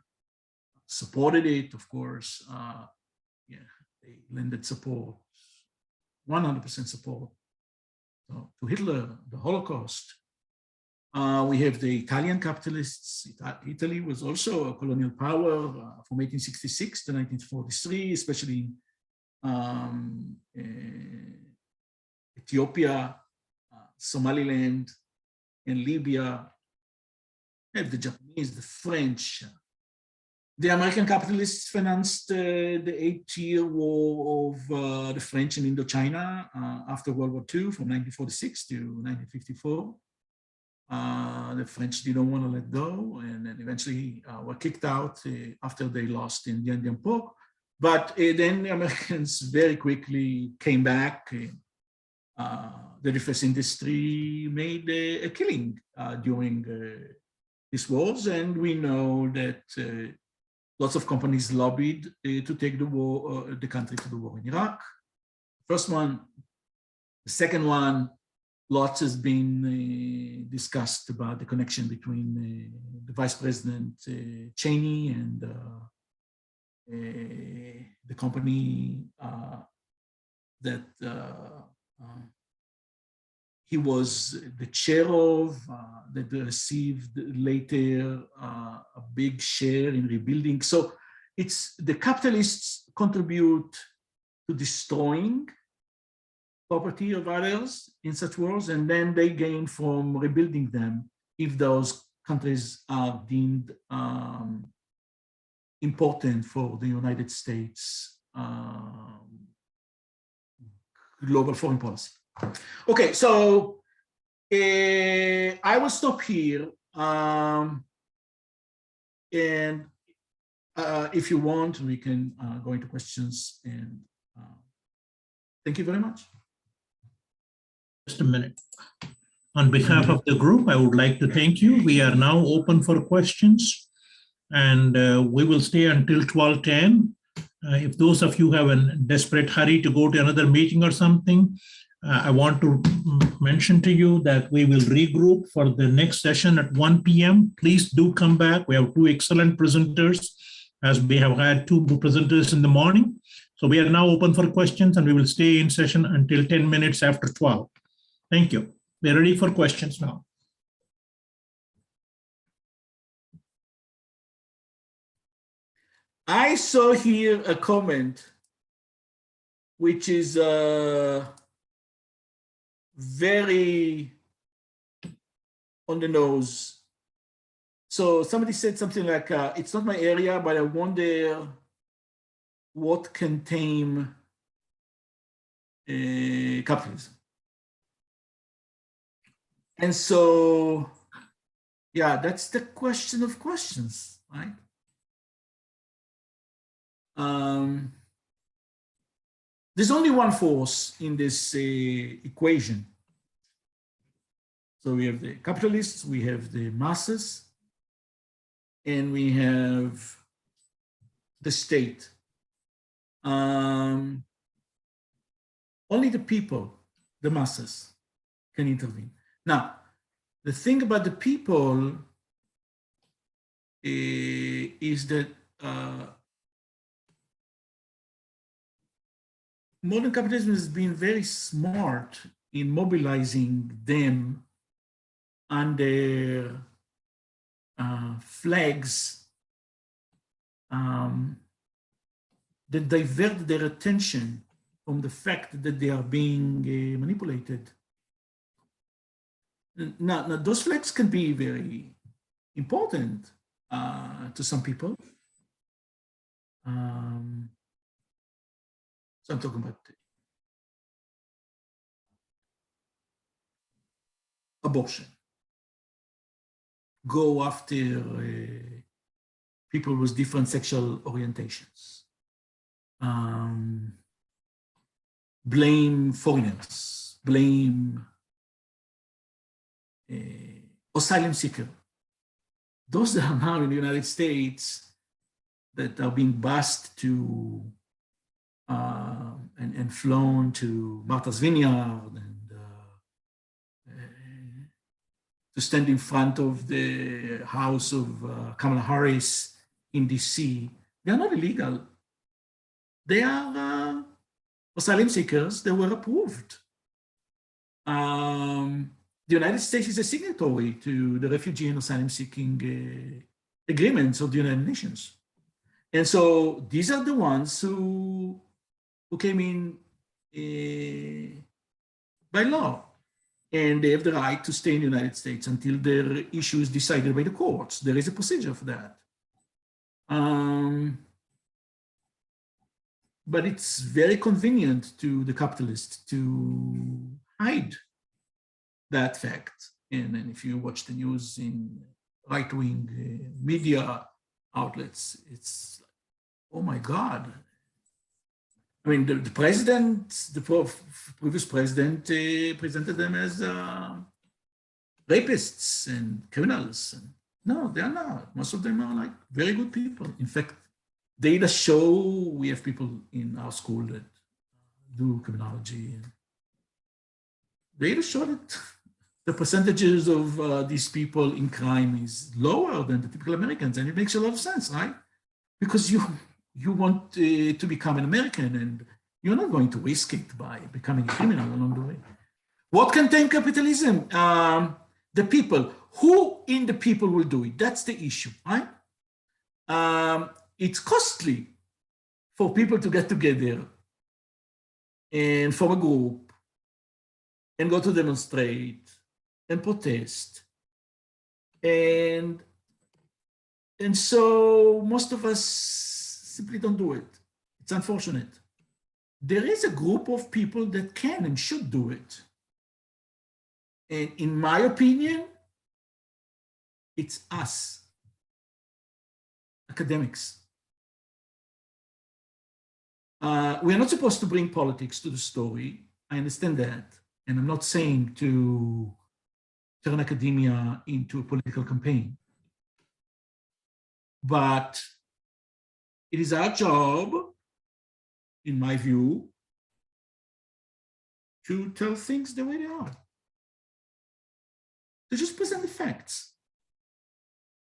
supported it, of course. Yeah, they lended support, 100% support to Hitler, the Holocaust. We have the Italian capitalists. Italy was also a colonial power from 1866 to 1943, especially Ethiopia, Somaliland, and Libya. We have the Japanese, the French. The American capitalists financed the 8-year war of the French in Indochina after World War II from 1946 to 1954. The French didn't want to let go, and then eventually were kicked out after they lost in Dien Bien Phu. But then the Americans very quickly came back. The defense industry made a killing during these wars, and we know that lots of companies lobbied to take the country to the war in Iraq. First one. The second one, lots has been discussed about the connection between the Vice President Cheney and the company that he was the chair of, that received later a big share in rebuilding. So it's the capitalists contribute to destroying property of others in such wars, and then they gain from rebuilding them if those countries are deemed important for the United States global foreign policy. Okay, so I will stop here. And if you want, we can go into questions. And thank you very much. Just a minute. On behalf of the group, I would like to thank you. We are now open for questions, and we will stay until 12:10. If those of you have a desperate hurry to go to another meeting or something, I want to mention to you that we will regroup for the next session at 1 p.m. Please do come back. We have two excellent presenters, as we have had two presenters in the morning. So we are now open for questions, and we will stay in session until 10 minutes after 12. Thank you. We're ready for questions now. I saw here a comment, which is very on the nose. So somebody said something like, it's not my area, but I wonder what can tame capitalism. And so, yeah, that's the question of questions, right? There's only one force in this equation. So we have the capitalists, we have the masses, and we have the state. Only the people, the masses, can intervene. Now, the thing about the people is that modern capitalism has been very smart in mobilizing them under flags that divert their attention from the fact that they are being manipulated. Now, those flags can be very important to some people. So I'm talking about abortion. Go after people with different sexual orientations. Blame foreigners, blame asylum seekers. Those that are now in the United States that are being bused to and flown to Martha's Vineyard and to stand in front of the house of Kamala Harris in DC. They are not illegal. They are asylum seekers that were approved. The United States is a signatory to the refugee and asylum seeking agreements of the United Nations. And so these are the ones who came in by law. And they have the right to stay in the United States until their issue is decided by the courts. There is a procedure for that. But it's very convenient to the capitalists to hide that fact. And if you watch the news in right-wing media outlets, it's, oh my God. I mean, the president, the previous president presented them as rapists and criminals. And no, they are not. Most of them are like very good people. In fact, data show we have people in our school that do criminology. And data show that the percentages of these people in crime is lower than the typical Americans. And it makes a lot of sense, right? Because you want to become an American and you're not going to risk it by becoming a criminal along the way. What can tame capitalism? The people. Who in the people will do it? That's the issue, right? It's costly for people to get together and form a group and go to demonstrate and protest. And so most of us simply don't do it. It's unfortunate. There is a group of people that can and should do it. And in my opinion, it's us, academics. We are not supposed to bring politics to the story. I understand that. And I'm not saying to turn academia into a political campaign. But it is our job, in my view, to tell things the way they are. To just present the facts.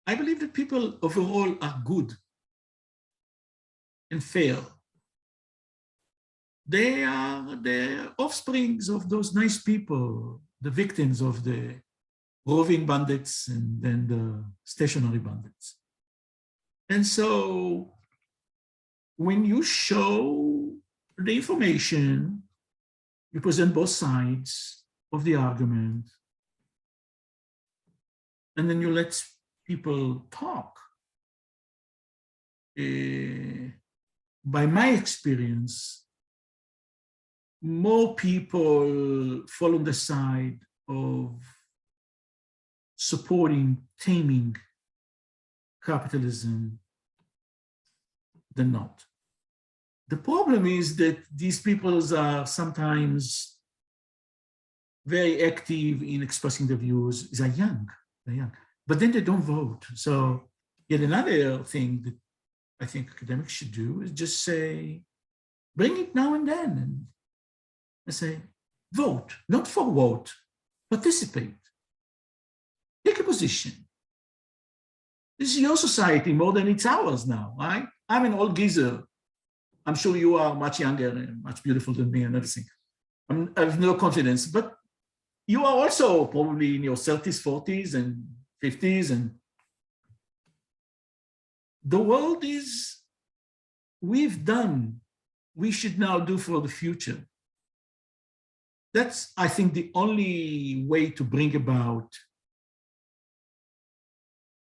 I believe that people overall are good and fair. They are the offsprings of those nice people, the victims of the roving bandits and then the stationary bandits. And so when you show the information, you present both sides of the argument, and then you let people talk. By my experience, more people fall on the side of supporting, taming capitalism than not. The problem is that these people are sometimes very active in expressing their views. They're young, but then they don't vote. So yet another thing that I think academics should do is just say, bring it now and then, and say, vote, not for vote, participate, take a position. This is your society more than it's ours now, right? I'm an old geezer. I'm sure you are much younger and much beautiful than me and everything. I have no confidence, but you are also probably in your 30s, 40s, and 50s. And the world is, we've done, we should now do for the future. That's, I think, the only way to bring about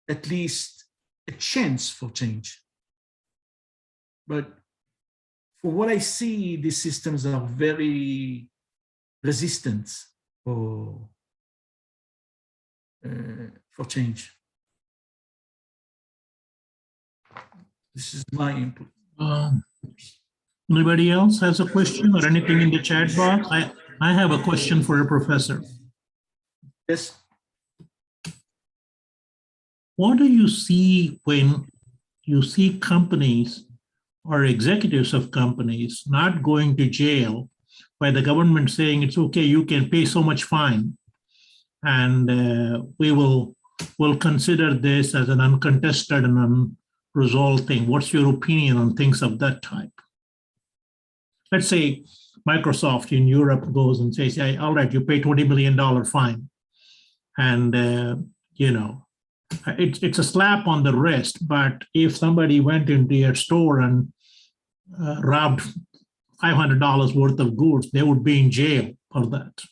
at least a chance for change. But from what I see, these systems are very resistant for change. This is my input. Anybody else has a question or anything in the chat box? I have a question for a professor. Yes. What do you see when you see companies or executives of companies not going to jail by the government saying it's okay, you can pay so much fine, and we'll consider this as an uncontested and unresolved thing? What's your opinion on things of that type? Let's say Microsoft in Europe goes and says, hey, all right, you pay $20 million fine. And, you know, it's a slap on the wrist, but if somebody went into your store and robbed $500 worth of goods, they would be in jail for that.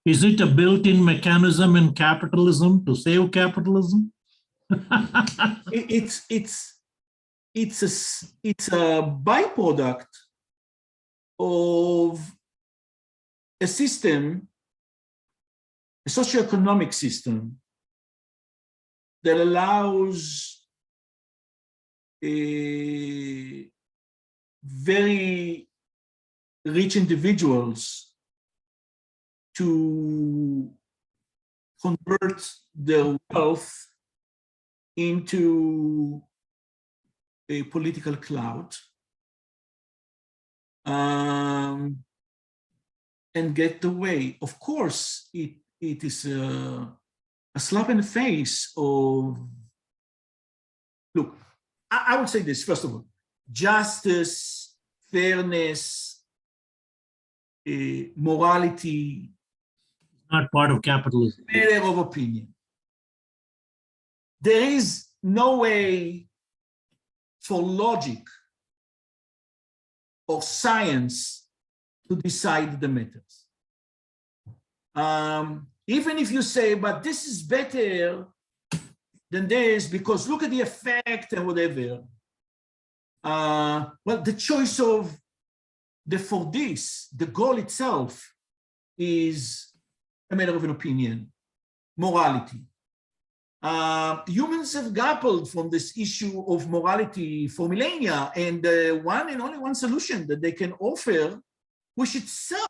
Is it a built-in mechanism in capitalism to save capitalism? It's a byproduct of a system, a socioeconomic system that allows very rich individuals to convert their wealth into a political clout and get the way. Of course, it is a slap in the face of, look, I would say this, first of all, justice, fairness, morality. Not part of capitalism. Matter of opinion. There is no way for logic or science to decide the matters. Even if you say, but this is better than this because look at the effect and whatever. Well, the choice of the goal itself is a matter of an opinion, morality. Humans have grappled from this issue of morality for millennia, and one and only one solution that they can offer, which itself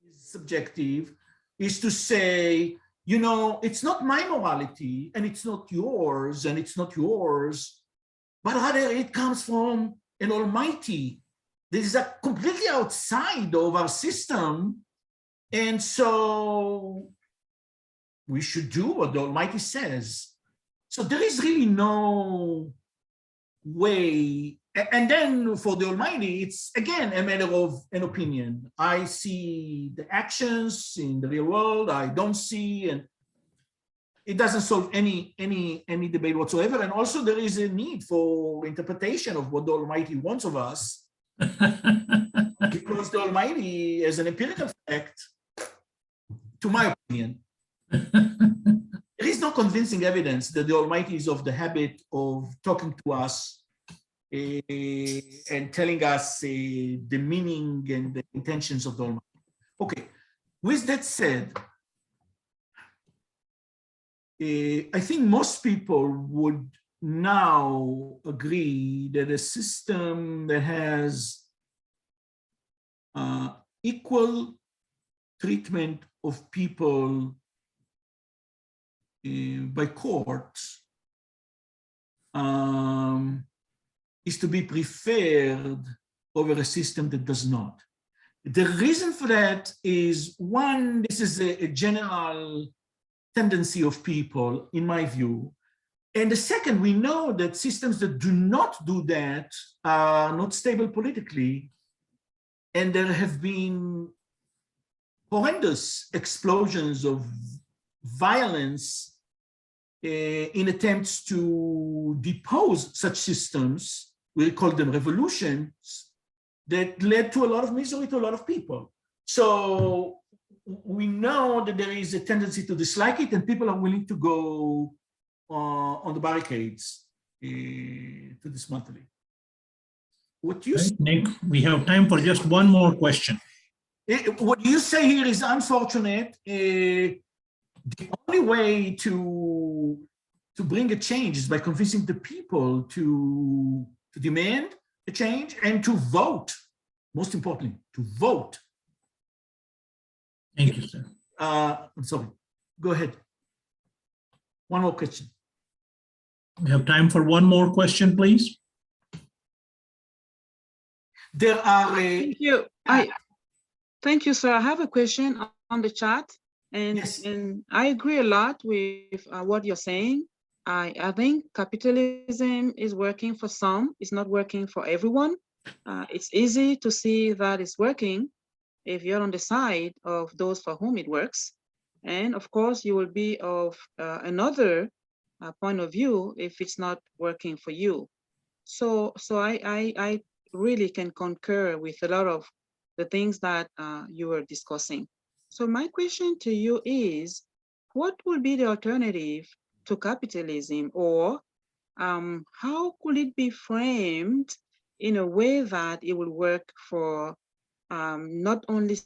is subjective, is to say, you know, it's not my morality, and it's not yours, and it's not yours, but rather it comes from an almighty. This is completely outside of our system, and so we should do what the Almighty says. So there is really no way. And then for the Almighty, it's again a matter of an opinion. I see the actions in the real world, I don't see, and it doesn't solve any debate whatsoever. And also there is a need for interpretation of what the Almighty wants of us, because the Almighty is an empirical fact, to my opinion. There is no convincing evidence that the Almighty is of the habit of talking to us and telling us the meaning and the intentions of the Almighty. Okay, with that said, I think most people would now agree that a system that has equal treatment of people by courts is to be preferred over a system that does not. The reason for that is, one, this is a general tendency of people, in my view. And the second, we know that systems that do not do that are not stable politically. And there have been horrendous explosions of violence in attempts to depose such systems, we call them revolutions, that led to a lot of misery to a lot of people. So we know that there is a tendency to dislike it, and people are willing to go on the barricades to dismantle it. What you Right, Nick, we have time for just one more question. What you say here is unfortunate. The only way to bring a change is by convincing the people to demand a change and to vote. Most importantly, to vote. Thank you, sir. I'm sorry. Go ahead. One more question. We have time for one more question, please. There are. Thank you. Thank you, sir. I have a question on the chat, and Yes. and I agree a lot with what you're saying. I think capitalism is working for some. It's not working for everyone. It's easy to see that it's working if you're on the side of those for whom it works. And of course, you will be of another point of view if it's not working for you. So I really can concur with a lot of the things that you were discussing. So my question to you is, what will be the alternative to capitalism, or how could it be framed in a way that it will work for not only.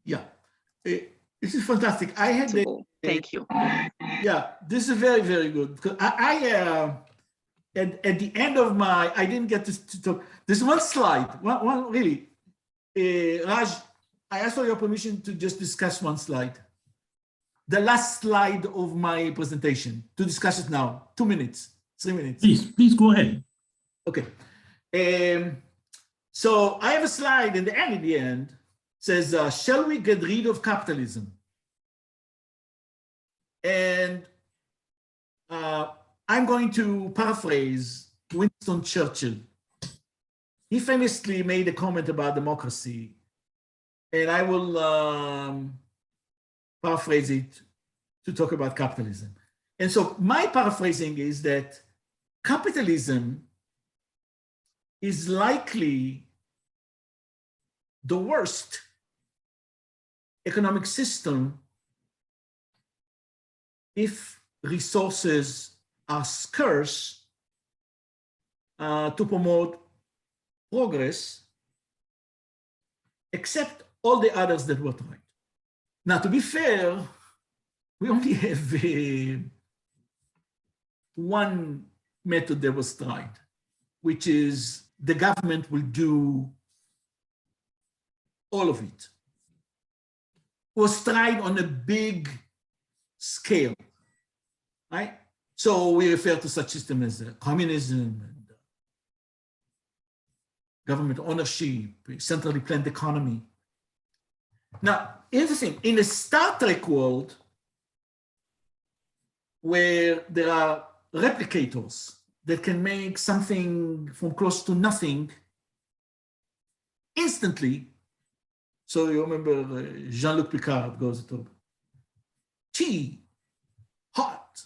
Yeah, this is fantastic. I had Thank you. Yeah, this is very, very good. Because at the end of my, I didn't get to talk. There's one slide, one really. Raj, I asked for your permission to just discuss one slide. The last slide of my presentation, to discuss it now. 2 minutes, 3 minutes. Please go ahead. Okay. So I have a slide in the end, says, shall we get rid of capitalism? And I'm going to paraphrase Winston Churchill. He famously made a comment about democracy, and I will paraphrase it to talk about capitalism. And so my paraphrasing is that capitalism is likely the worst economic system if resources are scarce to promote progress, except all the others that were tried. Now, to be fair, we only have one method that was tried, which is the government will do all of it. It was tried on a big scale, right? So we refer to such system as communism, and government ownership, centrally planned economy. Now, interesting, in a Star Trek world, where there are replicators that can make something from close to nothing instantly. So you remember Jean-Luc Picard goes to tea, hot,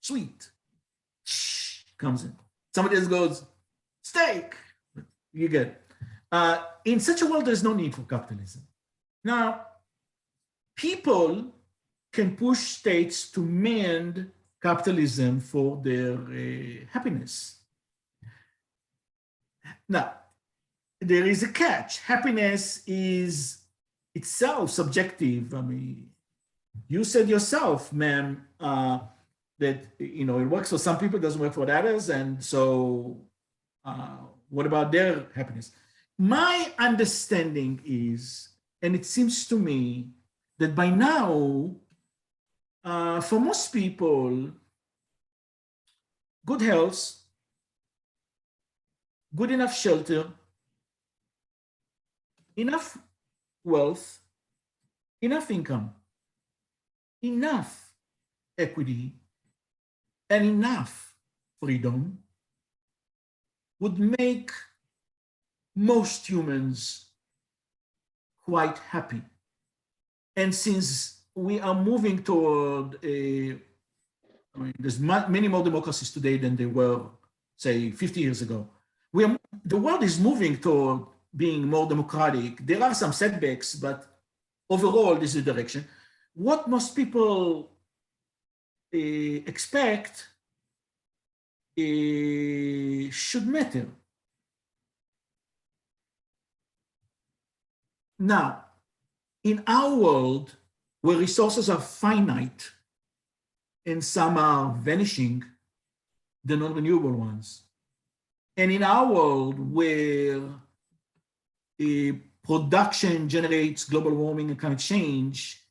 sweet, comes in. Somebody else goes, steak, you get it. In such a world, there's no need for capitalism. Now, people can push states to mend capitalism for their happiness. Now, there is a catch. Happiness is itself subjective. I mean, you said yourself, ma'am, that it works for some people, it doesn't work for others, and so what about their happiness? My understanding is, and it seems to me, that by now, for most people, good health, good enough shelter, enough wealth, enough income, enough equity, and enough freedom would make most humans quite happy. And since we are moving toward there's many more democracies today than there were, say, 50 years ago. The world is moving toward being more democratic. There are some setbacks, but overall, this is the direction. What most people expect should matter. Now, in our world, where resources are finite and some are vanishing, the non-renewable ones, and in our world where production generates global warming and climate change,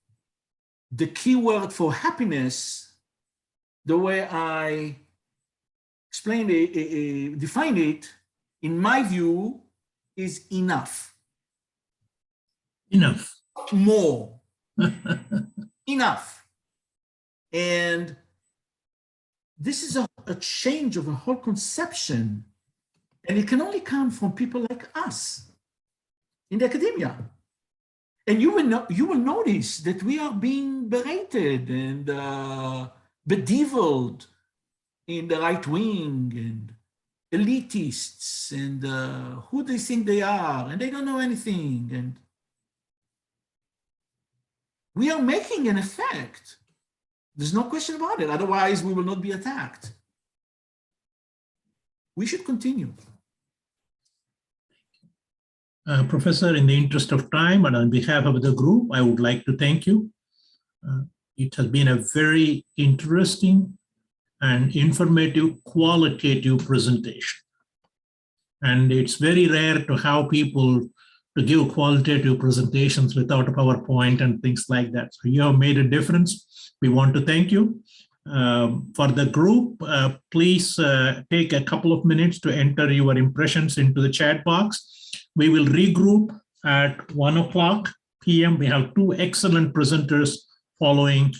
the key word for happiness, the way I explained it, define it, in my view, is enough. Enough. More. Enough. And this is a change of a whole conception, and it can only come from people like us in the academia. And you will notice that we are being berated and bedeviled in the right wing and elitists and who they think they are, and they don't know anything. And we are making an effect. There's no question about it. Otherwise, we will not be attacked. We should continue. Professor, in the interest of time and on behalf of the group, I would like to thank you. It has been a very interesting and informative, qualitative presentation. And it's very rare to have people to give qualitative presentations without a PowerPoint and things like that. So you have made a difference. We want to thank you. For the group, please take a couple of minutes to enter your impressions into the chat box. We will regroup at 1:00 p.m. We have two excellent presenters following